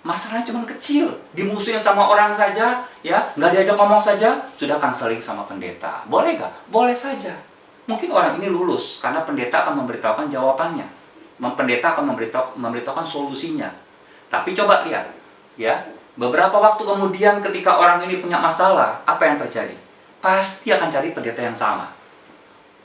S4: Masalahnya cuma kecil, dimusuhin sama orang saja, ya nggak diajak ngomong saja, sudah konseling sama pendeta. Boleh nggak? Boleh saja. Mungkin orang ini lulus karena pendeta akan memberitahukan jawabannya. Pendeta akan memberitahukan solusinya. Tapi coba lihat, ya beberapa waktu kemudian ketika orang ini punya masalah, apa yang terjadi? Pasti akan cari pendeta yang sama.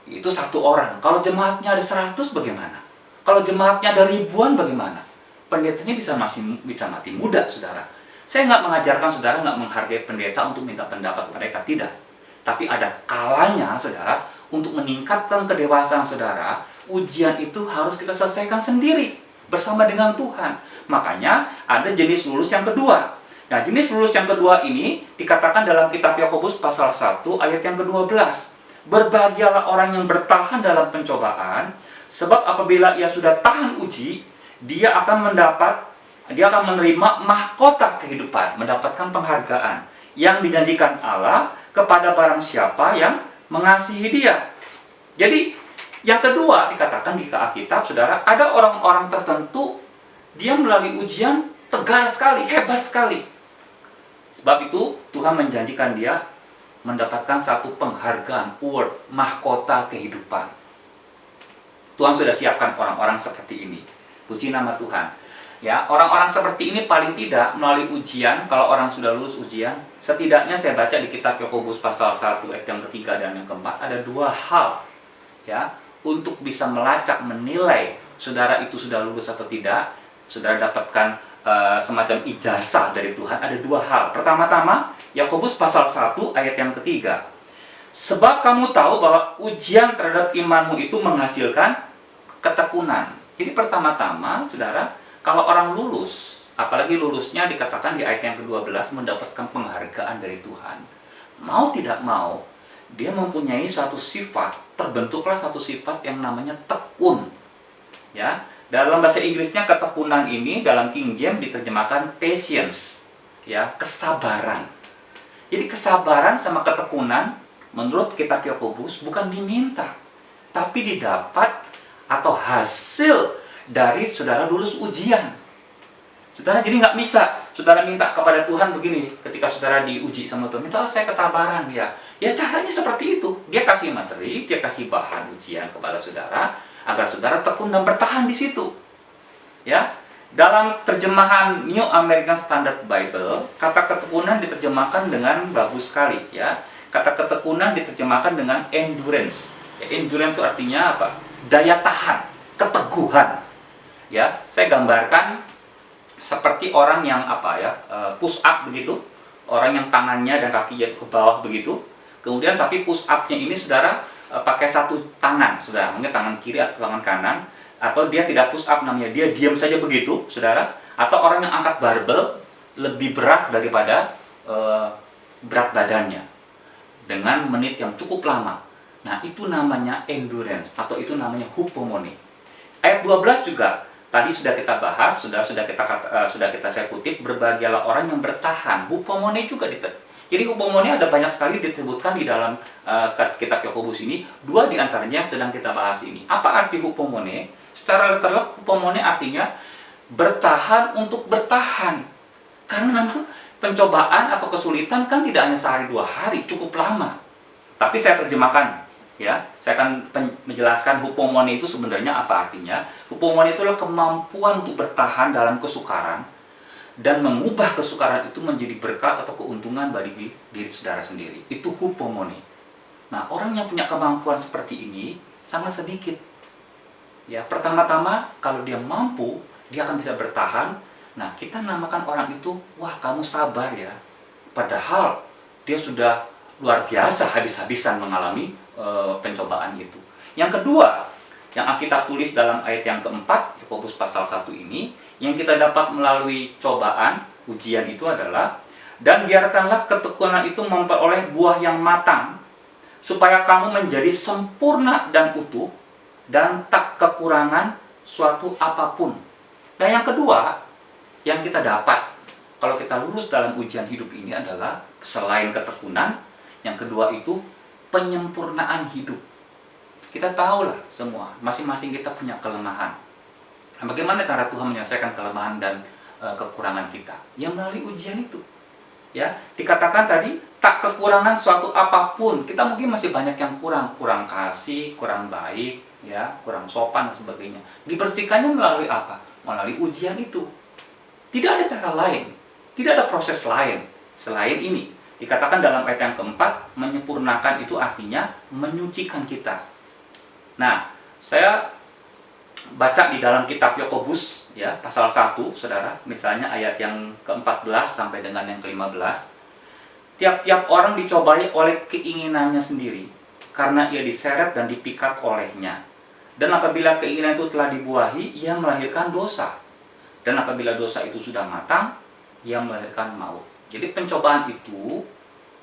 S4: Itu satu orang. Kalau jemaatnya ada 100 bagaimana? Kalau jemaatnya ada ribuan bagaimana? Pendetanya bisa mati muda, saudara. Saya nggak mengajarkan saudara nggak menghargai pendeta untuk minta pendapat mereka, tidak. Tapi ada kalanya, saudara, untuk meningkatkan kedewasaan saudara, ujian itu harus kita selesaikan sendiri bersama dengan Tuhan. Makanya ada jenis lulus yang kedua. Nah, jenis lulus yang kedua ini dikatakan dalam kitab Yakobus pasal 1 ayat yang ke-12. Berbahagialah orang yang bertahan dalam pencobaan, sebab apabila ia sudah tahan uji, dia akan menerima mahkota kehidupan, mendapatkan penghargaan yang dijanjikan Allah kepada barang siapa yang mengasihi dia. Jadi, yang kedua dikatakan di Alkitab, saudara, ada orang-orang tertentu, dia melalui ujian tegar sekali, hebat sekali. Sebab itu, Tuhan menjanjikan dia mendapatkan satu penghargaan, award, mahkota kehidupan. Tuhan sudah siapkan orang-orang seperti ini. Puji nama Tuhan. Ya, orang-orang seperti ini paling tidak melalui ujian, kalau orang sudah lulus ujian, setidaknya saya baca di kitab Yakobus pasal 1 ayat yang ketiga dan yang keempat, ada 2 hal ya, untuk bisa melacak, menilai saudara itu sudah lulus atau tidak, saudara dapatkan semacam ijazah dari Tuhan. Ada 2 hal. Pertama-tama, Yakobus pasal 1 ayat yang ketiga. Sebab kamu tahu bahwa ujian terhadap imanmu itu menghasilkan ketekunan. Jadi pertama-tama, saudara, kalau orang lulus, apalagi lulusnya dikatakan di ayat yang ke-12 mendapatkan penghargaan dari Tuhan. Mau tidak mau, dia mempunyai suatu sifat, terbentuklah satu sifat yang namanya tekun. Ya, dalam bahasa Inggrisnya ketekunan ini dalam King James diterjemahkan patience, ya, kesabaran. Jadi kesabaran sama ketekunan menurut kitab Yakobus bukan diminta, tapi didapat atau hasil dari saudara lulus ujian. Saudara jadi nggak bisa saudara minta kepada Tuhan begini ketika saudara diuji sama Tuhan, minta saya kesabaran ya. Ya caranya seperti itu. Dia kasih materi, dia kasih bahan ujian kepada saudara agar saudara tekun dan bertahan di situ. Ya. Dalam terjemahan New American Standard Bible, kata ketekunan diterjemahkan dengan bagus sekali ya. Kata ketekunan diterjemahkan dengan endurance. Ya, endurance itu artinya apa? Daya tahan, keteguhan. Ya, saya gambarkan seperti orang yang push up begitu, orang yang tangannya dan kakinya ke bawah begitu. Kemudian tapi push up-nya ini saudara pakai satu tangan, saudara, mungkin tangan kiri atau tangan kanan, atau dia tidak push up namanya, dia diam saja begitu, saudara. Atau orang yang angkat barbel lebih berat daripada berat badannya dengan menit yang cukup lama. Nah, itu namanya endurance atau itu namanya hupomone. Ayat 12 juga Tadi sudah kita bahas, sudah kita saya kutip, berbahagialah orang yang bertahan. Hupomone juga jadi hupomone ada banyak sekali disebutkan di dalam kitab Yakobus ini. 2 diantaranya sedang kita bahas ini. Apa arti hupomone? Secara literal, hupomone artinya bertahan untuk bertahan. Karena memang pencobaan atau kesulitan kan tidak hanya sehari 2 hari, cukup lama. Tapi saya terjemahkan, ya. Saya akan menjelaskan hupomone itu sebenarnya apa artinya. Hupomone itulah kemampuan untuk bertahan dalam kesukaran dan mengubah kesukaran itu menjadi berkat atau keuntungan bagi diri saudara sendiri. Itu hupomone. Nah, orang yang punya kemampuan seperti ini sangat sedikit. Ya, pertama-tama kalau dia mampu, dia akan bisa bertahan. Nah, kita namakan orang itu, wah kamu sabar ya. Padahal dia sudah luar biasa habis-habisan mengalami pencobaan itu. Yang kedua, yang Alkitab tulis dalam ayat yang keempat, Yakobus pasal 1 ini, yang kita dapat melalui cobaan, ujian itu adalah, dan biarkanlah ketekunan itu memperoleh buah yang matang, supaya kamu menjadi sempurna dan utuh, dan tak kekurangan suatu apapun. Dan yang kedua, yang kita dapat, kalau kita lulus dalam ujian hidup ini adalah, selain ketekunan, yang kedua itu penyempurnaan hidup. Kita tahulah semua, masing-masing kita punya kelemahan. Nah, bagaimana cara Tuhan menyelesaikan kelemahan dan kekurangan kita? Ya melalui ujian itu. Ya, dikatakan tadi tak kekurangan suatu apapun. Kita mungkin masih banyak yang kurang kasih, kurang baik, ya, kurang sopan dan sebagainya. Dibersihkannya melalui apa? Melalui ujian itu. Tidak ada cara lain, tidak ada proses lain selain ini. Dikatakan dalam ayat yang keempat, menyempurnakan itu artinya menyucikan kita. Nah, saya baca di dalam kitab Yakobus, ya, pasal 1, saudara, misalnya ayat yang ke-14 sampai dengan yang ke-15. Tiap-tiap orang dicobai oleh keinginannya sendiri, karena ia diseret dan dipikat olehnya. Dan apabila keinginan itu telah dibuahi, ia melahirkan dosa. Dan apabila dosa itu sudah matang, ia melahirkan maut. Jadi pencobaan itu,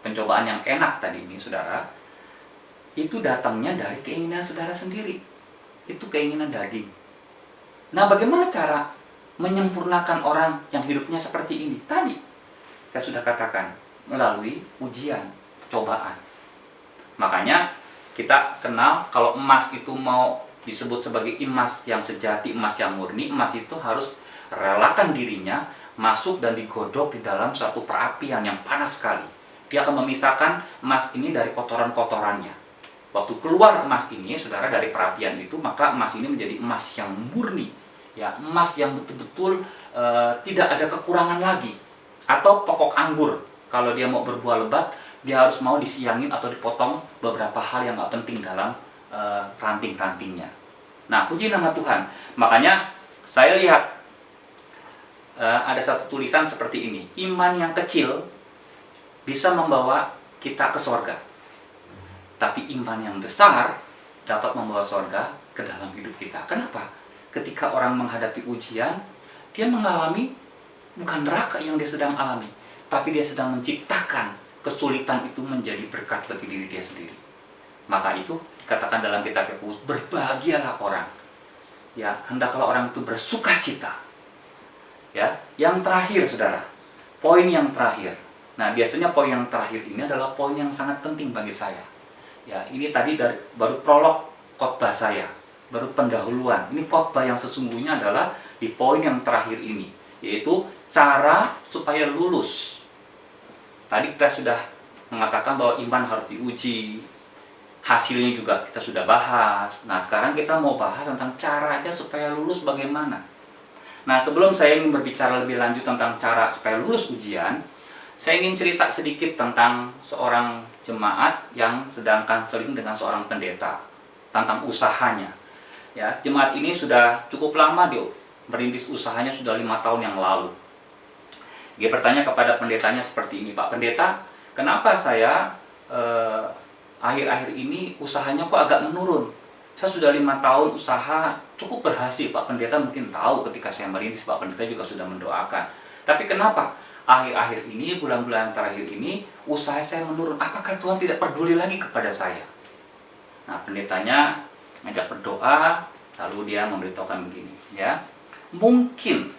S4: pencobaan yang enak tadi ini, saudara, itu datangnya dari keinginan saudara sendiri. Itu keinginan daging. Nah, bagaimana cara menyempurnakan orang yang hidupnya seperti ini? Tadi saya sudah katakan, melalui ujian, cobaan. Makanya kita kenal kalau emas itu mau disebut sebagai emas yang sejati, emas yang murni, emas itu harus relakan dirinya masuk dan digodok di dalam suatu perapian yang panas sekali. Dia akan memisahkan emas ini dari kotoran-kotorannya. Waktu keluar emas ini, saudara, dari perapian itu, maka emas ini menjadi emas yang murni, ya, emas yang betul-betul tidak ada kekurangan lagi. Atau pokok anggur, kalau dia mau berbuah lebat, dia harus mau disiangin atau dipotong beberapa hal yang nggak penting dalam ranting-rantingnya. Nah, puji nama Tuhan. Makanya saya lihat ada satu tulisan seperti ini, iman yang kecil bisa membawa kita ke sorga. Tapi iman yang besar dapat membawa sorga ke dalam hidup kita. Kenapa? Ketika orang menghadapi ujian, dia mengalami bukan neraka yang dia sedang alami, tapi dia sedang menciptakan kesulitan itu menjadi berkat bagi diri dia sendiri. Maka itu dikatakan dalam kitab Yakobus, berbahagialah orang. Ya, hendaklah orang itu bersukacita. Ya, yang terakhir, saudara, poin yang terakhir. Nah, biasanya poin yang terakhir ini adalah poin yang sangat penting bagi saya. Ya, ini tadi baru prolog khotbah saya, baru pendahuluan. Ini khotbah yang sesungguhnya adalah di poin yang terakhir ini, yaitu cara supaya lulus. Tadi kita sudah mengatakan bahwa iman harus diuji, hasilnya juga kita sudah bahas. Nah, sekarang kita mau bahas tentang caranya supaya lulus bagaimana. Nah, sebelum saya ingin berbicara lebih lanjut tentang cara supaya lulus ujian, saya ingin cerita sedikit tentang seorang jemaat yang sedangkan seling dengan seorang pendeta, tentang usahanya. Ya, jemaat ini sudah cukup lama dia merintis usahanya, sudah 5 tahun yang lalu. Dia bertanya kepada pendetanya seperti ini, Pak Pendeta, kenapa saya akhir-akhir ini usahanya kok agak menurun? Saya sudah 5 tahun usaha cukup berhasil. Pak Pendeta mungkin tahu ketika saya merintis, Pak Pendeta juga sudah mendoakan. Tapi kenapa akhir-akhir ini, bulan-bulan terakhir ini, usaha saya menurun? Apakah Tuhan tidak peduli lagi kepada saya? Nah, pendetanya ngajak berdoa, lalu dia memberitahukan begini, ya. mungkin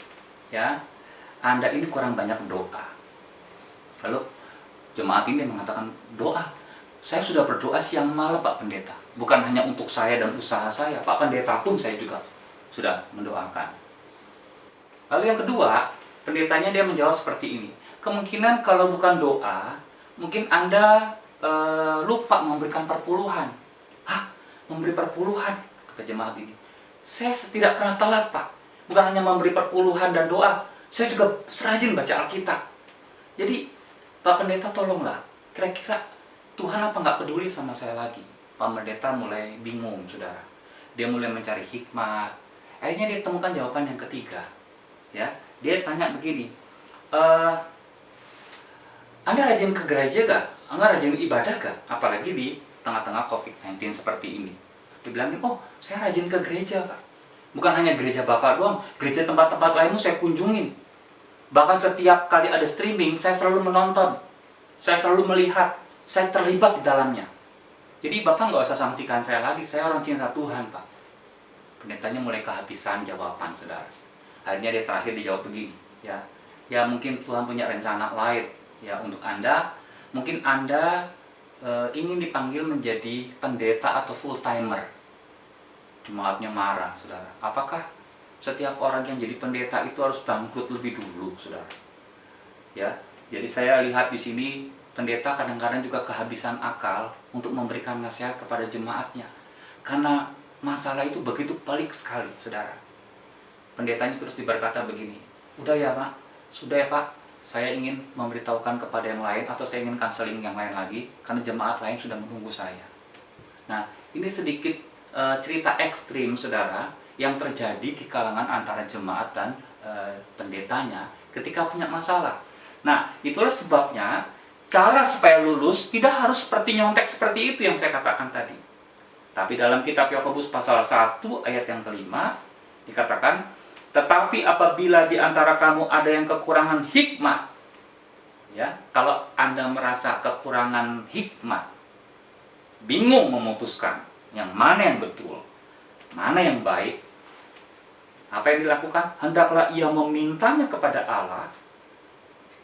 S4: ya Anda ini kurang banyak doa. Lalu jemaat ini mengatakan, doa, saya sudah berdoa siang malam Pak Pendeta. Bukan hanya untuk saya dan usaha saya, Pak Pendeta pun saya juga sudah mendoakan. Lalu yang kedua, pendetanya dia menjawab seperti ini. Kemungkinan kalau bukan doa, mungkin Anda lupa memberikan perpuluhan. Hah? Memberi perpuluhan? Kata jemaat ini. Saya tidak pernah telat Pak. Bukan hanya memberi perpuluhan dan doa, saya juga serajin baca Alkitab. Jadi, Pak Pendeta tolonglah, kira-kira Tuhan apa nggak peduli sama saya lagi? Pak Pendeta mulai bingung, saudara. Dia mulai mencari hikmat. Akhirnya dia temukan jawaban yang ketiga. Ya, dia tanya begini, Anda rajin ke gereja gak? Anda rajin ibadah gak? Apalagi di tengah-tengah COVID-19 seperti ini. Dia bilang, oh saya rajin ke gereja Pak. Bukan hanya gereja Bapak doang, gereja tempat-tempat lainmu saya kunjungin. Bahkan setiap kali ada streaming, saya selalu menonton. Saya selalu melihat, saya terlibat di dalamnya. Jadi Bapak nggak usah sanksikan saya lagi, saya orang cinta Tuhan Pak. Pendetanya mulai kehabisan jawaban, saudara. Akhirnya dia terakhir dijawab begini, ya mungkin Tuhan punya rencana lain ya untuk Anda. Mungkin Anda ingin dipanggil menjadi pendeta atau full timer. Jemaatnya marah, saudara. Apakah setiap orang yang jadi pendeta itu harus bangkrut lebih dulu, saudara? Ya, jadi saya lihat di sini pendeta kadang-kadang juga kehabisan akal untuk memberikan nasihat kepada jemaatnya, karena masalah itu begitu pelik sekali, saudara. Pendetanya terus berkata begini, udah ya Pak, sudah ya Pak, saya ingin memberitahukan kepada yang lain, atau saya ingin counseling yang lain lagi, karena jemaat lain sudah menunggu saya. Nah, ini sedikit cerita ekstrim, saudara, yang terjadi di kalangan antara jemaat dan pendetanya ketika punya masalah. Nah, itulah sebabnya cara supaya lulus tidak harus seperti nyontek seperti itu yang saya katakan tadi. Tapi dalam kitab Yakobus pasal 1 ayat yang kelima dikatakan, tetapi apabila di antara kamu ada yang kekurangan hikmat, ya, kalau Anda merasa kekurangan hikmat, bingung memutuskan yang mana yang betul, mana yang baik, apa yang dilakukan? Hendaklah ia memintanya kepada Allah,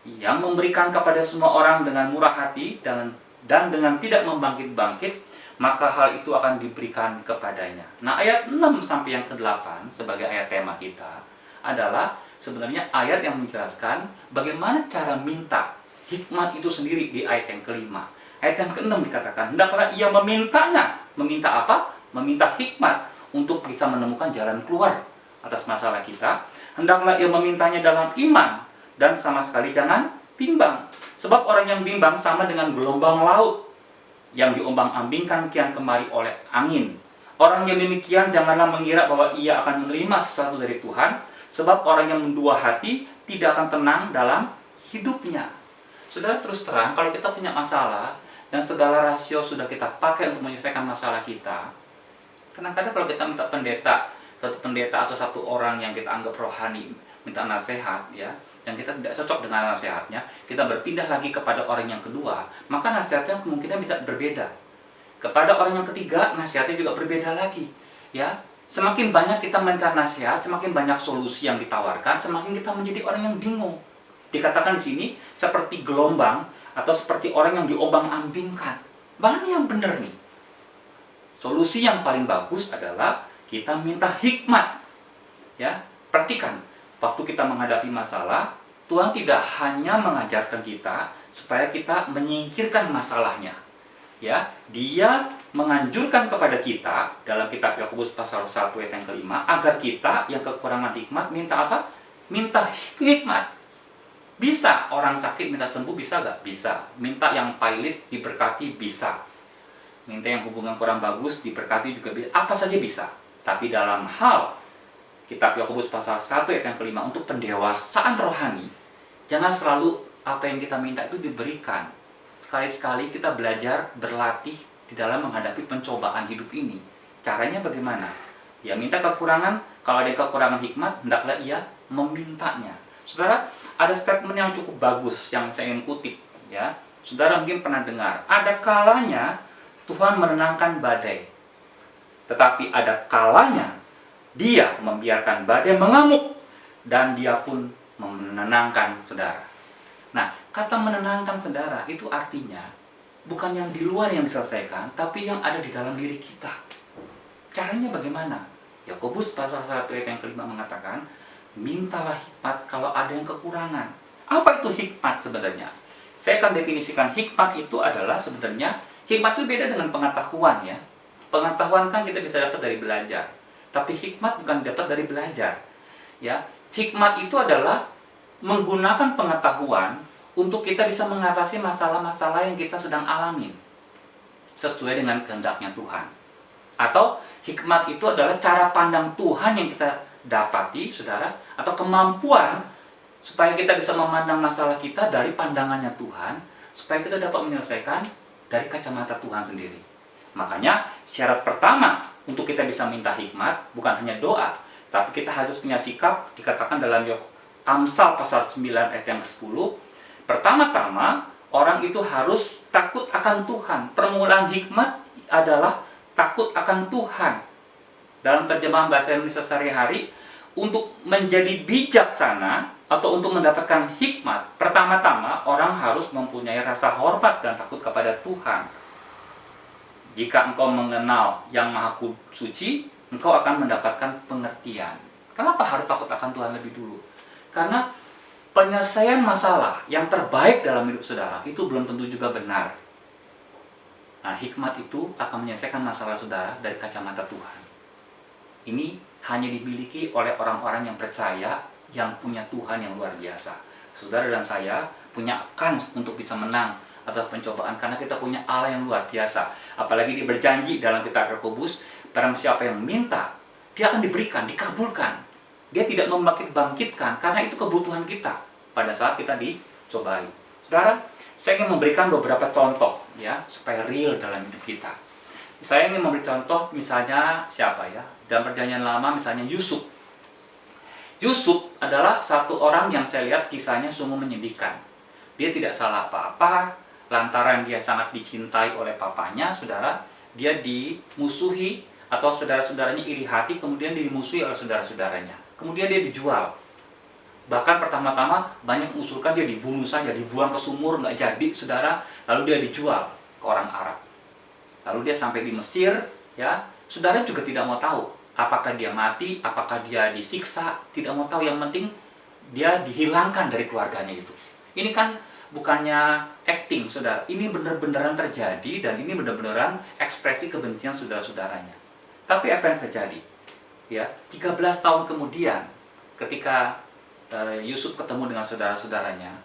S4: yang memberikan kepada semua orang dengan murah hati dan dengan tidak membangkit-bangkit, maka hal itu akan diberikan kepadanya. Nah, ayat 6 sampai yang ke-8 sebagai ayat tema kita adalah sebenarnya ayat yang menjelaskan bagaimana cara minta hikmat itu sendiri di ayat yang kelima. Ayat yang ke-6 dikatakan, hendaklah ia memintanya. Meminta apa? Meminta hikmat untuk bisa menemukan jalan keluar atas masalah kita. Hendaklah ia memintanya dalam iman dan sama sekali jangan bimbang. Sebab orang yang bimbang sama dengan gelombang laut yang diombang-ambingkan kian kemari oleh angin. Orang yang demikian janganlah mengira bahwa ia akan menerima sesuatu dari Tuhan, sebab orang yang mendua hati tidak akan tenang dalam hidupnya. Saudara, terus terang, kalau kita punya masalah dan segala rasio sudah kita pakai untuk menyelesaikan masalah kita, kadang-kadang kalau kita minta satu pendeta atau satu orang yang kita anggap rohani minta nasihat, ya, yang kita tidak cocok dengan nasihatnya, kita berpindah lagi kepada orang yang kedua, maka nasihatnya kemungkinan bisa berbeda. Kepada orang yang ketiga, nasihatnya juga berbeda lagi. Ya, semakin banyak kita minta nasihat, semakin banyak solusi yang ditawarkan, semakin kita menjadi orang yang bingung. Dikatakan di sini seperti gelombang atau seperti orang yang diombang-ambingkan. Mana yang benar nih? Solusi yang paling bagus adalah kita minta hikmat. Ya, perhatikan. Waktu kita menghadapi masalah, Tuhan tidak hanya mengajarkan kita supaya kita menyingkirkan masalahnya. Ya, Dia menganjurkan kepada kita dalam kitab Yakobus pasal 1 ayat yang kelima agar kita yang kekurangan hikmat minta apa? Minta hikmat. Bisa orang sakit minta sembuh, bisa gak? Bisa. Minta yang pailit diberkati, bisa. Minta yang hubungan kurang bagus diberkati juga bisa. Apa saja bisa. Tapi dalam hal kitab Yakobus pasal 1 ayat yang kelima untuk pendewasaan rohani, jangan selalu apa yang kita minta itu diberikan. Sekali-sekali kita belajar berlatih di dalam menghadapi pencobaan hidup ini. Caranya bagaimana? Ya, minta kekurangan, kalau ada kekurangan hikmat, hendaklah ia memintanya. Saudara, ada statement yang cukup bagus yang saya ingin kutip, ya. Saudara mungkin pernah dengar, ada kalanya Tuhan menenangkan badai, tetapi ada kalanya Dia membiarkan badai mengamuk dan dia pun menenangkan saudara. Nah, kata menenangkan saudara itu artinya bukan yang di luar yang diselesaikan, tapi yang ada di dalam diri kita. Caranya bagaimana? Yakobus pasal 1 ayat yang kelima mengatakan, mintalah hikmat kalau ada yang kekurangan. Apa itu hikmat sebenarnya? Saya akan definisikan hikmat itu adalah sebenarnya, hikmat itu beda dengan pengetahuan ya. Pengetahuan kan kita bisa dapat dari belajar. Tapi hikmat bukan dapat dari belajar. Ya, hikmat itu adalah menggunakan pengetahuan untuk kita bisa mengatasi masalah-masalah yang kita sedang alami sesuai dengan kehendaknya Tuhan. Atau hikmat itu adalah cara pandang Tuhan yang kita dapati, saudara, atau kemampuan supaya kita bisa memandang masalah kita dari pandangannya Tuhan, supaya kita dapat menyelesaikan dari kacamata Tuhan sendiri. Makanya syarat pertama untuk kita bisa minta hikmat bukan hanya doa, tapi kita harus punya sikap, dikatakan dalam Amsal pasal 9 ayat yang ke-10. Pertama-tama orang itu harus takut akan Tuhan. Permulaan hikmat adalah takut akan Tuhan. Dalam terjemahan bahasa Indonesia sehari-hari, untuk menjadi bijaksana atau untuk mendapatkan hikmat, pertama-tama orang harus mempunyai rasa hormat dan takut kepada Tuhan. Jika engkau mengenal yang Maha Suci, engkau akan mendapatkan pengertian. Kenapa harus takut akan Tuhan lebih dulu? Karena penyelesaian masalah yang terbaik dalam hidup saudara itu belum tentu juga benar. Nah, hikmat itu akan menyelesaikan masalah saudara dari kacamata Tuhan. Ini hanya dimiliki oleh orang-orang yang percaya, yang punya Tuhan yang luar biasa. Saudara dan saya punya kans untuk bisa menang atas pencobaan karena kita punya Allah yang luar biasa. Apalagi dia berjanji dalam kitab Yakobus, barang siapa yang minta, dia akan diberikan, dikabulkan. Dia tidak membangkitkan karena itu kebutuhan kita pada saat kita dicobai. Saudara, saya ingin memberikan beberapa contoh ya supaya real dalam hidup kita. Saya ingin memberi contoh misalnya siapa ya? Dalam Perjanjian Lama misalnya Yusuf. Yusuf adalah satu orang yang saya lihat kisahnya sungguh menyedihkan. Dia tidak salah apa-apa, lantaran dia sangat dicintai oleh papanya, saudara, dia dimusuhi atau saudara-saudaranya iri hati, kemudian dimusuhi oleh saudara-saudaranya. Kemudian dia dijual. Bahkan pertama-tama banyak mengusulkan dia dibunuh saja, dibuang ke sumur, nggak jadi, saudara. Lalu dia dijual ke orang Arab. Lalu dia sampai di Mesir, ya. Saudara juga tidak mau tahu apakah dia mati, apakah dia disiksa, tidak mau tahu. Yang penting dia dihilangkan dari keluarganya itu. Ini kan bukannya acting, saudara. Ini benar-benaran terjadi dan ini benar-benaran ekspresi kebencian saudara-saudaranya. Tapi apa yang terjadi? Ya, 13 tahun kemudian ketika Yusuf ketemu dengan saudara-saudaranya,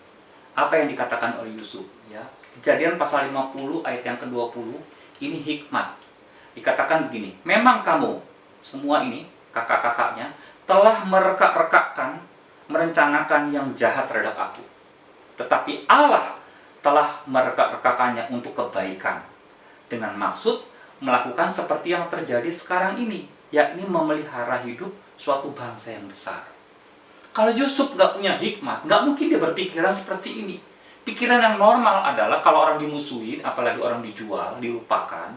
S4: apa yang dikatakan oleh Yusuf? Ya, Kejadian pasal 50 ayat yang ke-20, ini hikmat. Dikatakan begini, memang kamu semua ini, kakak-kakaknya, telah merekak-rekakkan, merencanakan yang jahat terhadap aku. Tetapi Allah telah merekak-rekakannya untuk kebaikan, dengan maksud melakukan seperti yang terjadi sekarang ini, yakni memelihara hidup suatu bangsa yang besar. Kalau Yusuf nggak punya hikmat, nggak mungkin dia berpikiran seperti ini. Pikiran yang normal adalah kalau orang dimusuhi, apalagi orang dijual, dilupakan,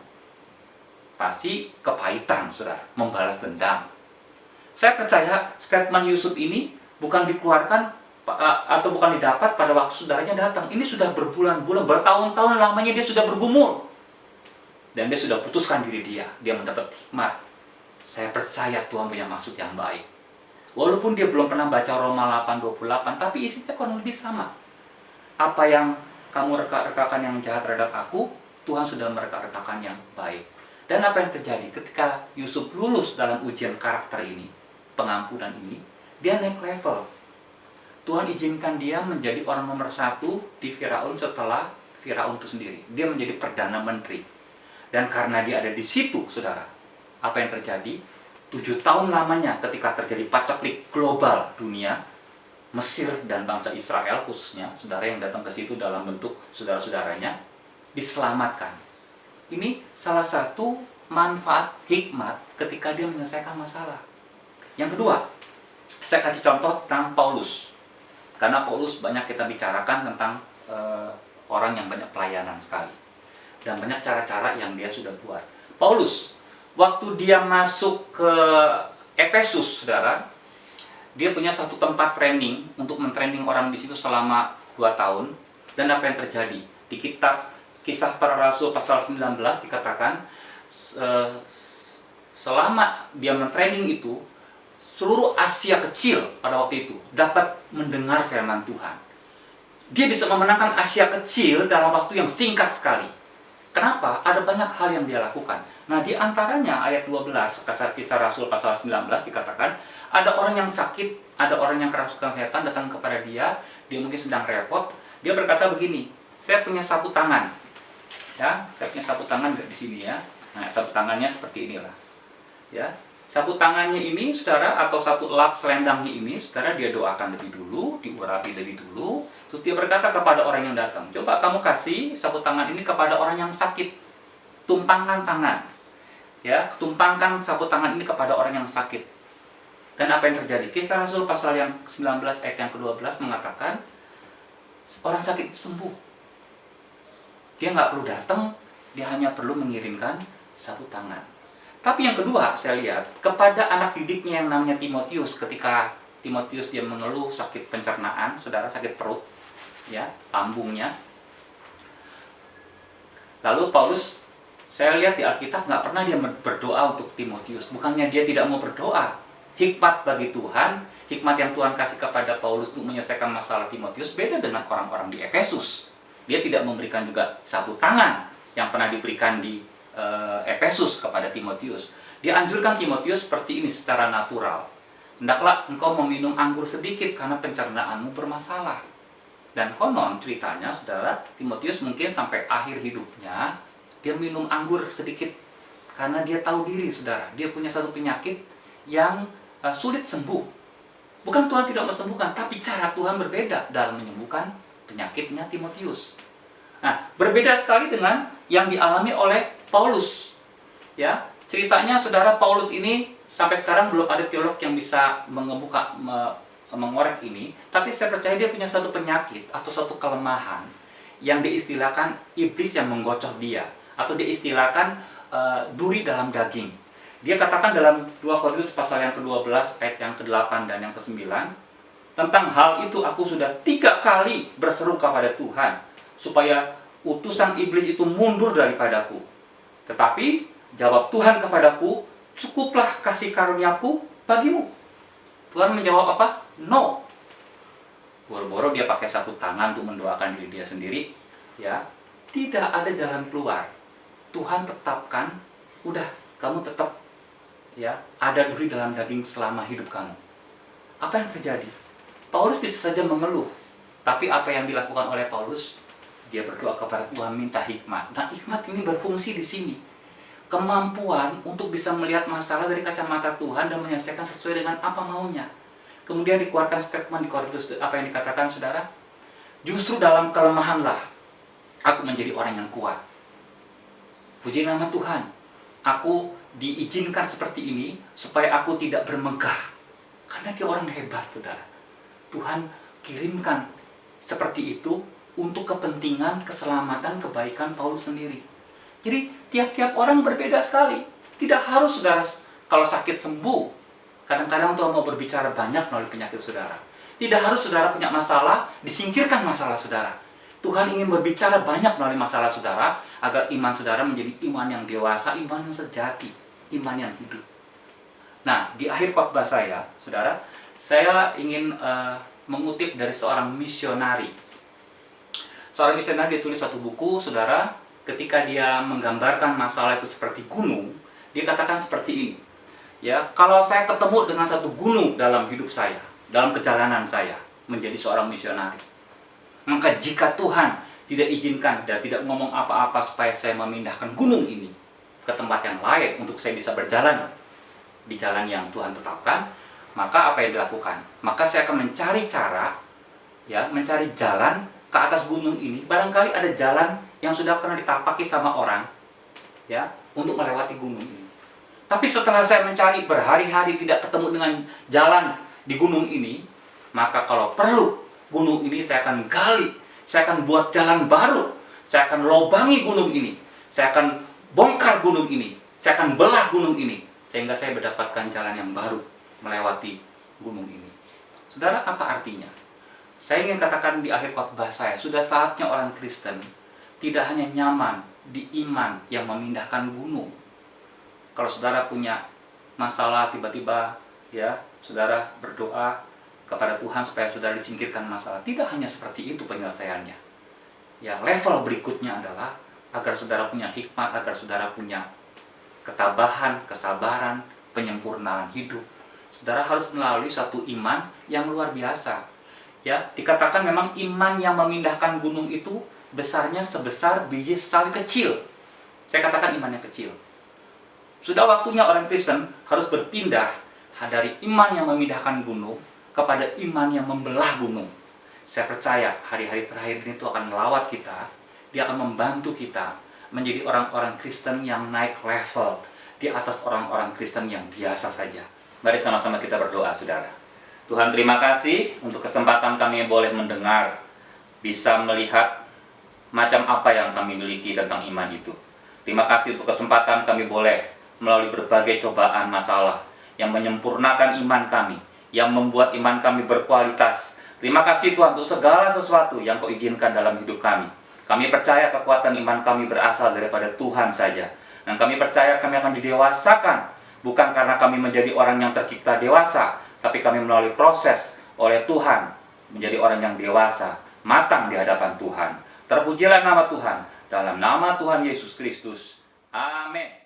S4: pasti kepahitan, saudara, membalas dendam. Saya percaya statement Yusuf ini bukan dikeluarkan atau bukan didapat pada waktu saudaranya datang. Ini sudah berbulan-bulan, bertahun-tahun lamanya dia sudah bergumul. Dan dia sudah putuskan diri dia mendapat hikmat. Saya percaya Tuhan punya maksud yang baik. Walaupun dia belum pernah baca Roma 8:28, tapi isinya kurang lebih sama. Apa yang kamu reka-rekakan yang jahat terhadap aku, Tuhan sudah mereka-rekakan yang baik. Dan apa yang terjadi ketika Yusuf lulus dalam ujian karakter ini, pengampunan ini, dia naik level. Tuhan izinkan dia menjadi orang nomor 1 di Firaun setelah Firaun itu sendiri. Dia menjadi Perdana Menteri. Dan karena dia ada di situ, saudara, apa yang terjadi? 7 tahun lamanya ketika terjadi paceklik global dunia, Mesir dan bangsa Israel khususnya, saudara yang datang ke situ dalam bentuk saudara-saudaranya, diselamatkan. Ini salah satu manfaat hikmat ketika dia menyelesaikan masalah. Yang kedua, saya kasih contoh tentang Paulus. Karena Paulus banyak kita bicarakan tentang orang yang banyak pelayanan sekali. Dan banyak cara-cara yang dia sudah buat. Paulus, waktu dia masuk ke Efesus, saudara, dia punya satu tempat training untuk mentraining orang di situ selama 2 tahun. Dan apa yang terjadi? Di kitab Kisah Para Rasul pasal 19 dikatakan selama dia mentraining itu, seluruh Asia kecil pada waktu itu dapat mendengar firman Tuhan. Dia bisa memenangkan Asia kecil dalam waktu yang singkat sekali. Kenapa? Ada banyak hal yang dia lakukan. Nah, di antaranya ayat 12 Kisah Rasul pasal 19 dikatakan, ada orang yang sakit, ada orang yang kerasukan setan datang kepada dia mungkin sedang repot. Dia berkata begini, saya punya sapu tangan. Ya, saya punya sapu tangan di sini ya. Nah, sapu tangannya seperti inilah. Ya, sapu tangannya ini, saudara, atau satu lap selendangnya ini, saudara, dia doakan lebih dulu, diurapi lebih dulu. Terus dia berkata kepada orang yang datang, coba kamu kasih sapu tangan ini kepada orang yang sakit. Tumpangkan tangan. Ya, tumpangkan sapu tangan ini kepada orang yang sakit. Dan apa yang terjadi? Kisah Rasul pasal yang 19 ayat yang ke-12 mengatakan, orang sakit sembuh. Dia nggak perlu datang, dia hanya perlu mengirimkan sapu tangan. Tapi yang kedua, saya lihat kepada anak didiknya yang namanya Timotius, ketika Timotius dia mengeluh sakit pencernaan, saudara, sakit perut, ya, lambungnya. Lalu Paulus, saya lihat di Alkitab nggak pernah dia berdoa untuk Timotius. Bukannya dia tidak mau berdoa. Hikmat bagi Tuhan, hikmat yang Tuhan kasih kepada Paulus untuk menyelesaikan masalah Timotius beda dengan orang-orang di Efesus. Dia tidak memberikan juga sapu tangan yang pernah diberikan di Efesus kepada Timotius. Dia anjurkan Timotius seperti ini secara natural. Hendaklah engkau meminum anggur sedikit karena pencernaanmu bermasalah. Dan konon ceritanya, saudara, Timotius mungkin sampai akhir hidupnya dia minum anggur sedikit karena dia tahu diri, saudara, dia punya satu penyakit yang sulit sembuh. Bukan Tuhan tidak mau sembuhkan, tapi cara Tuhan berbeda dalam menyembuhkan penyakitnya Timotius. Nah, berbeda sekali dengan yang dialami oleh Paulus. Ya, ceritanya, saudara, Paulus ini sampai sekarang belum ada teolog yang bisa mengorek ini, tapi saya percaya dia punya satu penyakit atau satu kelemahan yang diistilahkan iblis yang menggocok dia, atau diistilahkan duri dalam daging. Dia katakan dalam 2 Korintus pasal yang ke-12 ayat yang ke-8 dan yang ke-9, tentang hal itu aku sudah 3 kali berseru kepada Tuhan supaya utusan iblis itu mundur daripadaku. Tetapi jawab Tuhan kepadaku, cukuplah kasih karuniaku bagimu. Tuhan menjawab apa? No. Boro-boro dia pakai sapu tangan untuk mendoakan diri dia sendiri. Ya, tidak ada jalan keluar. Tuhan tetapkan, udah, kamu tetap ya ada duri dalam daging selama hidup kamu. Apa yang terjadi? Paulus bisa saja mengeluh, tapi apa yang dilakukan oleh Paulus? Dia berdoa kepada Tuhan minta hikmat. Nah, hikmat ini berfungsi di sini. Kemampuan untuk bisa melihat masalah dari kacamata Tuhan dan menyelesaikan sesuai dengan apa maunya. Kemudian dikeluarkan statement di Korintus, apa yang dikatakan, saudara? Justru dalam kelemahanlah aku menjadi orang yang kuat. Puji nama Tuhan. Aku diizinkan seperti ini supaya aku tidak bermegah. Karena dia orang hebat, saudara. Tuhan kirimkan seperti itu untuk kepentingan, keselamatan, kebaikan Paulus sendiri. Jadi tiap-tiap orang berbeda sekali. Tidak harus, saudara, kalau sakit sembuh. Kadang-kadang Tuhan mau berbicara banyak melalui penyakit saudara. Tidak harus saudara punya masalah, disingkirkan masalah saudara. Tuhan ingin berbicara banyak melalui masalah saudara, agar iman saudara menjadi iman yang dewasa, iman yang sejati, iman yang hidup. Nah, di akhir khotbah saya, saudara, saya ingin mengutip dari seorang misionari. Seorang misionari dia tulis satu buku, saudara, ketika dia menggambarkan masalah itu seperti gunung, dia katakan seperti ini. Ya, kalau saya ketemu dengan satu gunung dalam hidup saya, dalam perjalanan saya menjadi seorang misionari, maka jika Tuhan tidak izinkan dan tidak ngomong apa-apa supaya saya memindahkan gunung ini ke tempat yang lain untuk saya bisa berjalan di jalan yang Tuhan tetapkan, maka apa yang dilakukan? Maka saya akan mencari cara, ya, mencari jalan ke atas gunung ini. Barangkali ada jalan yang sudah pernah ditapaki sama orang, ya, untuk melewati gunung ini. Tapi setelah saya mencari berhari-hari tidak ketemu dengan jalan di gunung ini, maka kalau perlu gunung ini saya akan gali, saya akan buat jalan baru, saya akan lobangi gunung ini, saya akan bongkar gunung ini, saya akan belah gunung ini, sehingga saya mendapatkan jalan yang baru melewati gunung ini. Saudara, apa artinya? Saya ingin katakan di akhir khotbah saya, sudah saatnya orang Kristen tidak hanya nyaman di iman yang memindahkan gunung. Kalau saudara punya masalah tiba-tiba, ya, saudara berdoa kepada Tuhan supaya saudara disingkirkan masalah. Tidak hanya seperti itu penyelesaiannya. Ya, level berikutnya adalah agar saudara punya hikmat, agar saudara punya ketabahan, kesabaran, penyempurnaan hidup. Saudara harus melalui satu iman yang luar biasa. Ya, dikatakan memang iman yang memindahkan gunung itu besarnya sebesar biji sawi kecil. Saya katakan iman yang kecil. Sudah waktunya orang Kristen harus berpindah dari iman yang memindahkan gunung kepada iman yang membelah gunung. Saya percaya hari-hari terakhir ini itu akan melawat kita. Dia akan membantu kita menjadi orang-orang Kristen yang naik level di atas orang-orang Kristen yang biasa saja. Mari sama-sama kita berdoa, saudara. Tuhan, terima kasih untuk kesempatan kami boleh mendengar, bisa melihat macam apa yang kami miliki tentang iman itu. Terima kasih untuk kesempatan kami boleh melalui berbagai cobaan masalah yang menyempurnakan iman kami, yang membuat iman kami berkualitas. Terima kasih Tuhan untuk segala sesuatu yang Kau izinkan dalam hidup kami. Kami percaya kekuatan iman kami berasal daripada Tuhan saja. Dan kami percaya kami akan didewasakan, bukan karena kami menjadi orang yang tercipta dewasa, tapi kami melalui proses oleh Tuhan menjadi orang yang dewasa, matang di hadapan Tuhan. Terpujilah nama Tuhan, dalam nama Tuhan Yesus Kristus. Amin.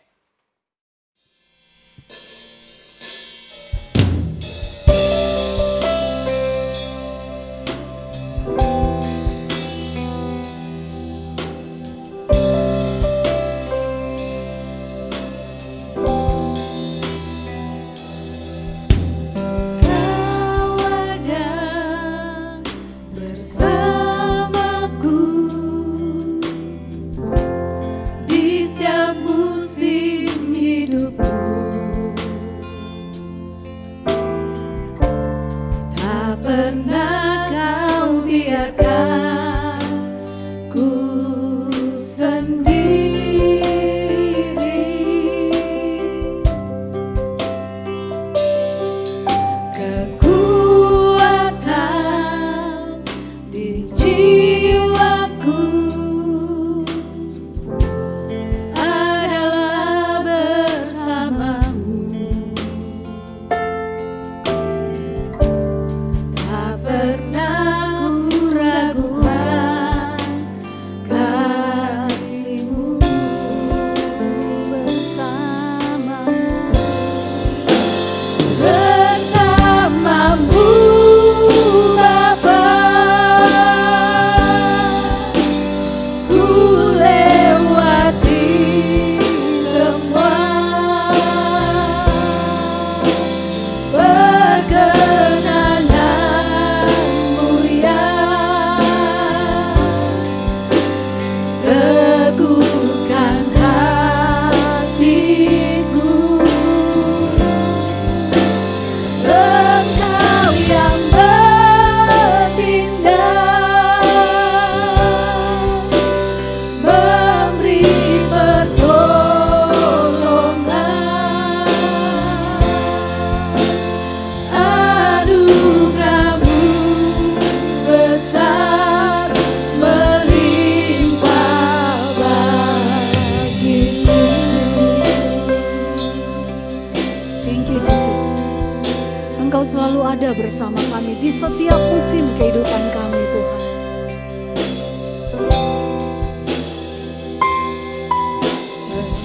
S2: selalu ada bersama kami di setiap musim kehidupan kami, Tuhan.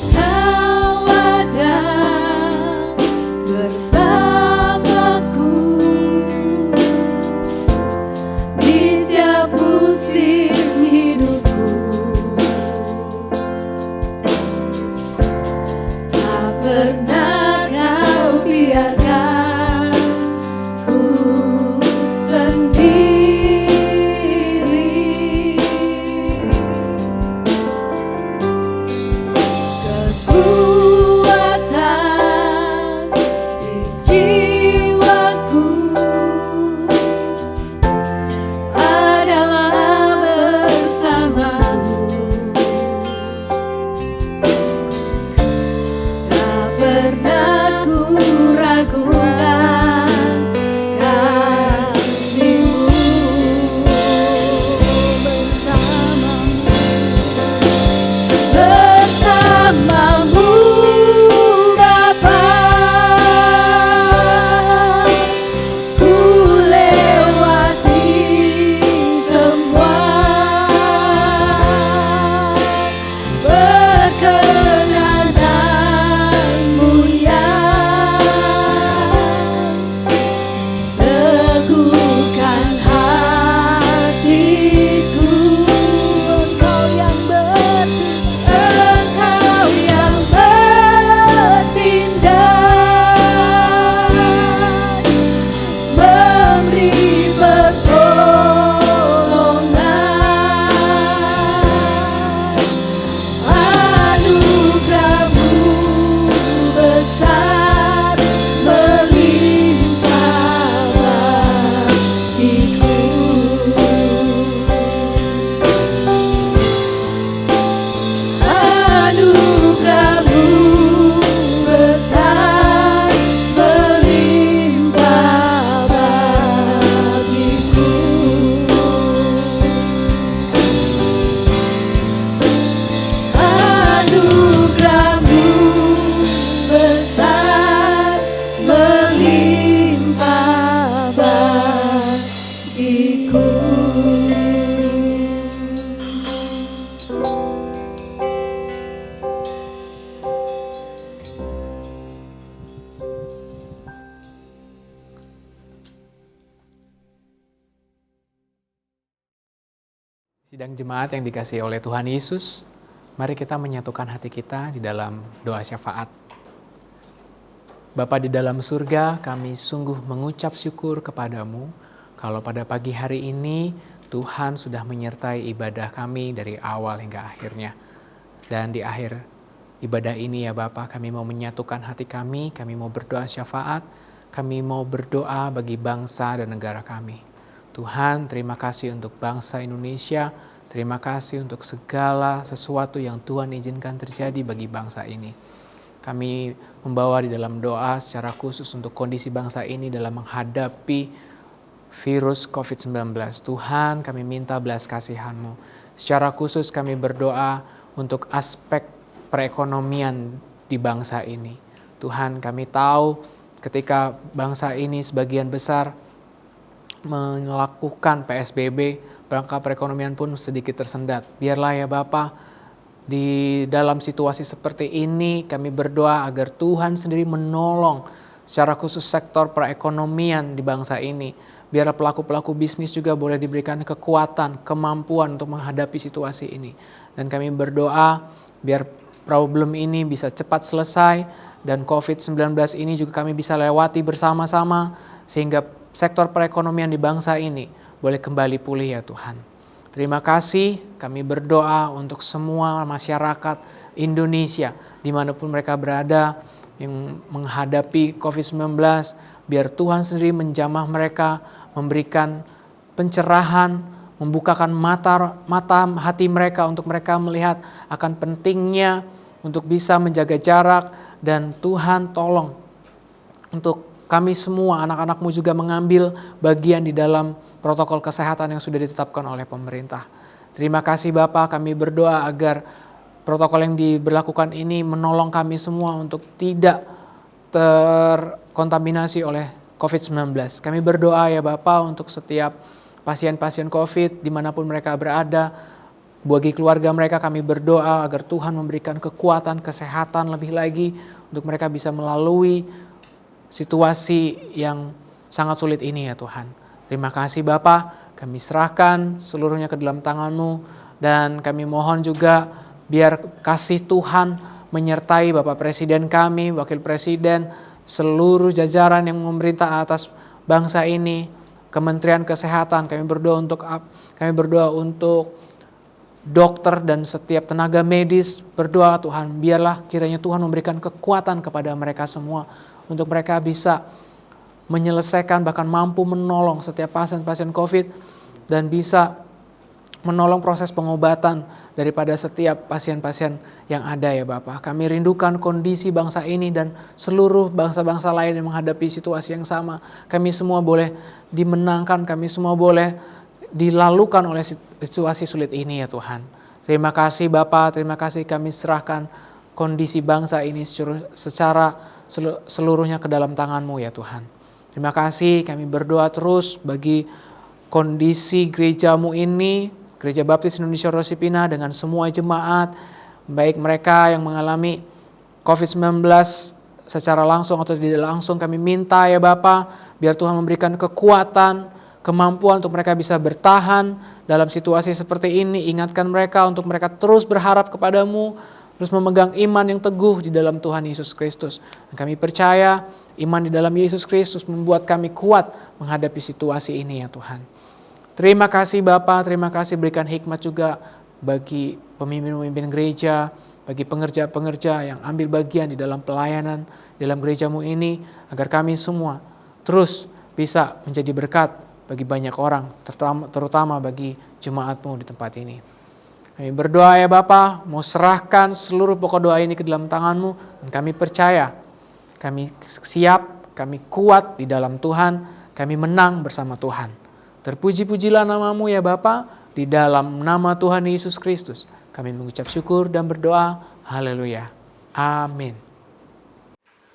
S3: Engkau ada bersamaku di setiap musim hidupku. Tak pernah kau biarkan
S5: Sidang jemaat yang dikasihi oleh Tuhan Yesus, mari kita menyatukan hati kita di dalam doa syafaat. Bapa di dalam surga, kami sungguh mengucap syukur kepadamu kalau pada pagi hari ini Tuhan sudah menyertai ibadah kami dari awal hingga akhirnya. Dan di akhir ibadah ini ya Bapa, kami mau menyatukan hati kami mau berdoa syafaat, kami mau berdoa bagi bangsa dan negara kami. Tuhan, terima kasih untuk bangsa Indonesia, terima kasih untuk segala sesuatu yang Tuhan izinkan terjadi bagi bangsa ini. Kami membawa di dalam doa secara khusus untuk kondisi bangsa ini dalam menghadapi virus COVID-19. Tuhan, kami minta belas kasihan-Mu. Secara khusus kami berdoa untuk aspek perekonomian di bangsa ini. Tuhan, kami tahu ketika bangsa ini sebagian besar melakukan PSBB, rangka perekonomian pun sedikit tersendat. Biarlah ya Bapa, di dalam situasi seperti ini kami berdoa agar Tuhan sendiri menolong secara khusus sektor perekonomian di bangsa ini. Biarlah pelaku-pelaku bisnis juga boleh diberikan kekuatan, kemampuan untuk menghadapi situasi ini. Dan kami berdoa biar problem ini bisa cepat selesai dan COVID-19 ini juga kami bisa lewati bersama-sama sehingga sektor perekonomian di bangsa ini boleh kembali pulih ya Tuhan. Terima kasih, kami berdoa untuk semua masyarakat Indonesia dimanapun mereka berada yang menghadapi COVID-19. Biar Tuhan sendiri menjamah mereka, memberikan pencerahan, membukakan mata hati mereka untuk mereka melihat akan pentingnya untuk bisa menjaga jarak. Dan Tuhan tolong untuk kami semua, anak-anak-Mu juga mengambil bagian di dalam protokol kesehatan yang sudah ditetapkan oleh pemerintah. Terima kasih Bapa, kami berdoa agar protokol yang diberlakukan ini menolong kami semua untuk tidak terkontaminasi oleh COVID-19. Kami berdoa ya Bapa untuk setiap pasien-pasien COVID dimanapun mereka berada. Bagi keluarga mereka kami berdoa agar Tuhan memberikan kekuatan, kesehatan lebih lagi untuk mereka bisa melalui situasi yang sangat sulit ini ya Tuhan. Terima kasih Bapa, kami serahkan seluruhnya ke dalam tangan-Mu dan kami mohon juga biar kasih Tuhan menyertai Bapak Presiden kami, Wakil Presiden, seluruh jajaran yang memerintah atas bangsa ini, Kementerian Kesehatan. Kami berdoa untuk dokter dan setiap tenaga medis. Berdoa Tuhan, biarlah kiranya Tuhan memberikan kekuatan kepada mereka semua untuk mereka bisa menyelesaikan bahkan mampu menolong setiap pasien-pasien COVID dan bisa menolong proses pengobatan daripada setiap pasien-pasien yang ada ya Bapak. Kami rindukan kondisi bangsa ini dan seluruh bangsa-bangsa lain yang menghadapi situasi yang sama. Kami semua boleh dimenangkan, kami semua boleh dilalukan oleh situasi sulit ini ya Tuhan. Terima kasih Bapak, terima kasih kami serahkan kondisi bangsa ini secara seluruhnya ke dalam tangan-Mu ya Tuhan. Terima kasih, kami berdoa terus bagi kondisi gereja-Mu ini, Gereja Baptis Indonesia Rosipina dengan semua jemaat, baik mereka yang mengalami COVID-19 secara langsung atau tidak langsung. Kami minta ya Bapa, biar Tuhan memberikan kekuatan, kemampuan untuk mereka bisa bertahan dalam situasi seperti ini. Ingatkan mereka untuk mereka terus berharap kepadamu, terus memegang iman yang teguh di dalam Tuhan Yesus Kristus. Dan kami percaya iman di dalam Yesus Kristus membuat kami kuat menghadapi situasi ini ya Tuhan. Terima kasih Bapa, terima kasih berikan hikmat juga bagi pemimpin-pemimpin gereja, bagi pengerja-pengerja yang ambil bagian di dalam pelayanan dalam gereja-Mu ini, agar kami semua terus bisa menjadi berkat bagi banyak orang, terutama bagi jemaat-Mu di tempat ini. Kami berdoa ya Bapa, mau serahkan seluruh pokok doa ini ke dalam tangan-Mu, dan kami percaya, kami siap, kami kuat di dalam Tuhan, kami menang bersama Tuhan. Terpuji-pujilah nama-Mu ya Bapa, di dalam nama Tuhan Yesus Kristus. Kami mengucap syukur dan berdoa, haleluya, amin.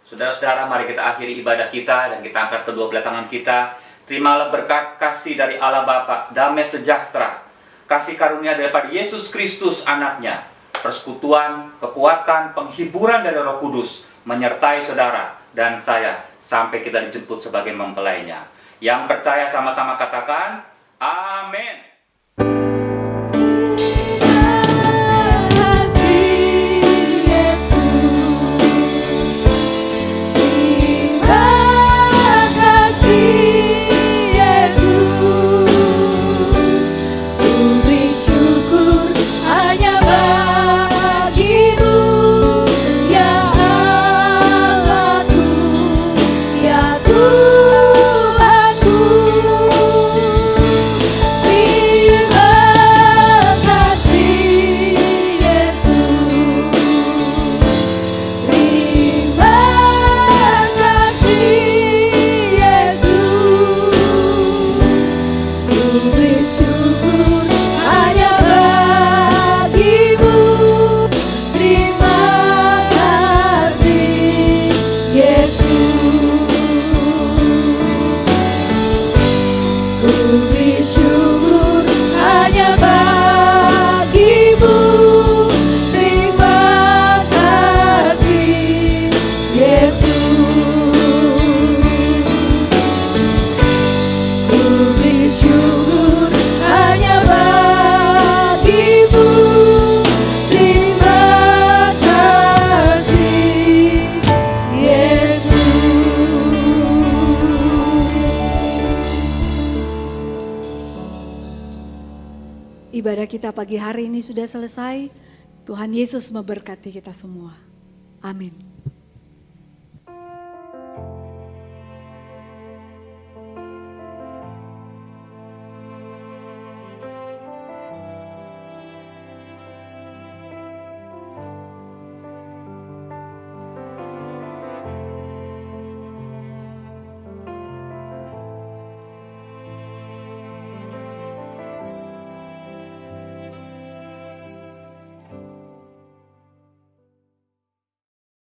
S4: Saudara-saudara, mari kita akhiri ibadah kita dan kita angkat kedua belah tangan kita. Terimalah berkat kasih dari Allah Bapa, damai sejahtera, kasih karunia daripada Yesus Kristus anaknya, persekutuan, kekuatan, penghiburan dari Roh Kudus menyertai saudara dan saya sampai kita dijemput sebagai mempelainya. Yang percaya sama-sama katakan, amin.
S2: Ibadah kita pagi hari ini sudah selesai. Tuhan Yesus memberkati kita semua. Amin.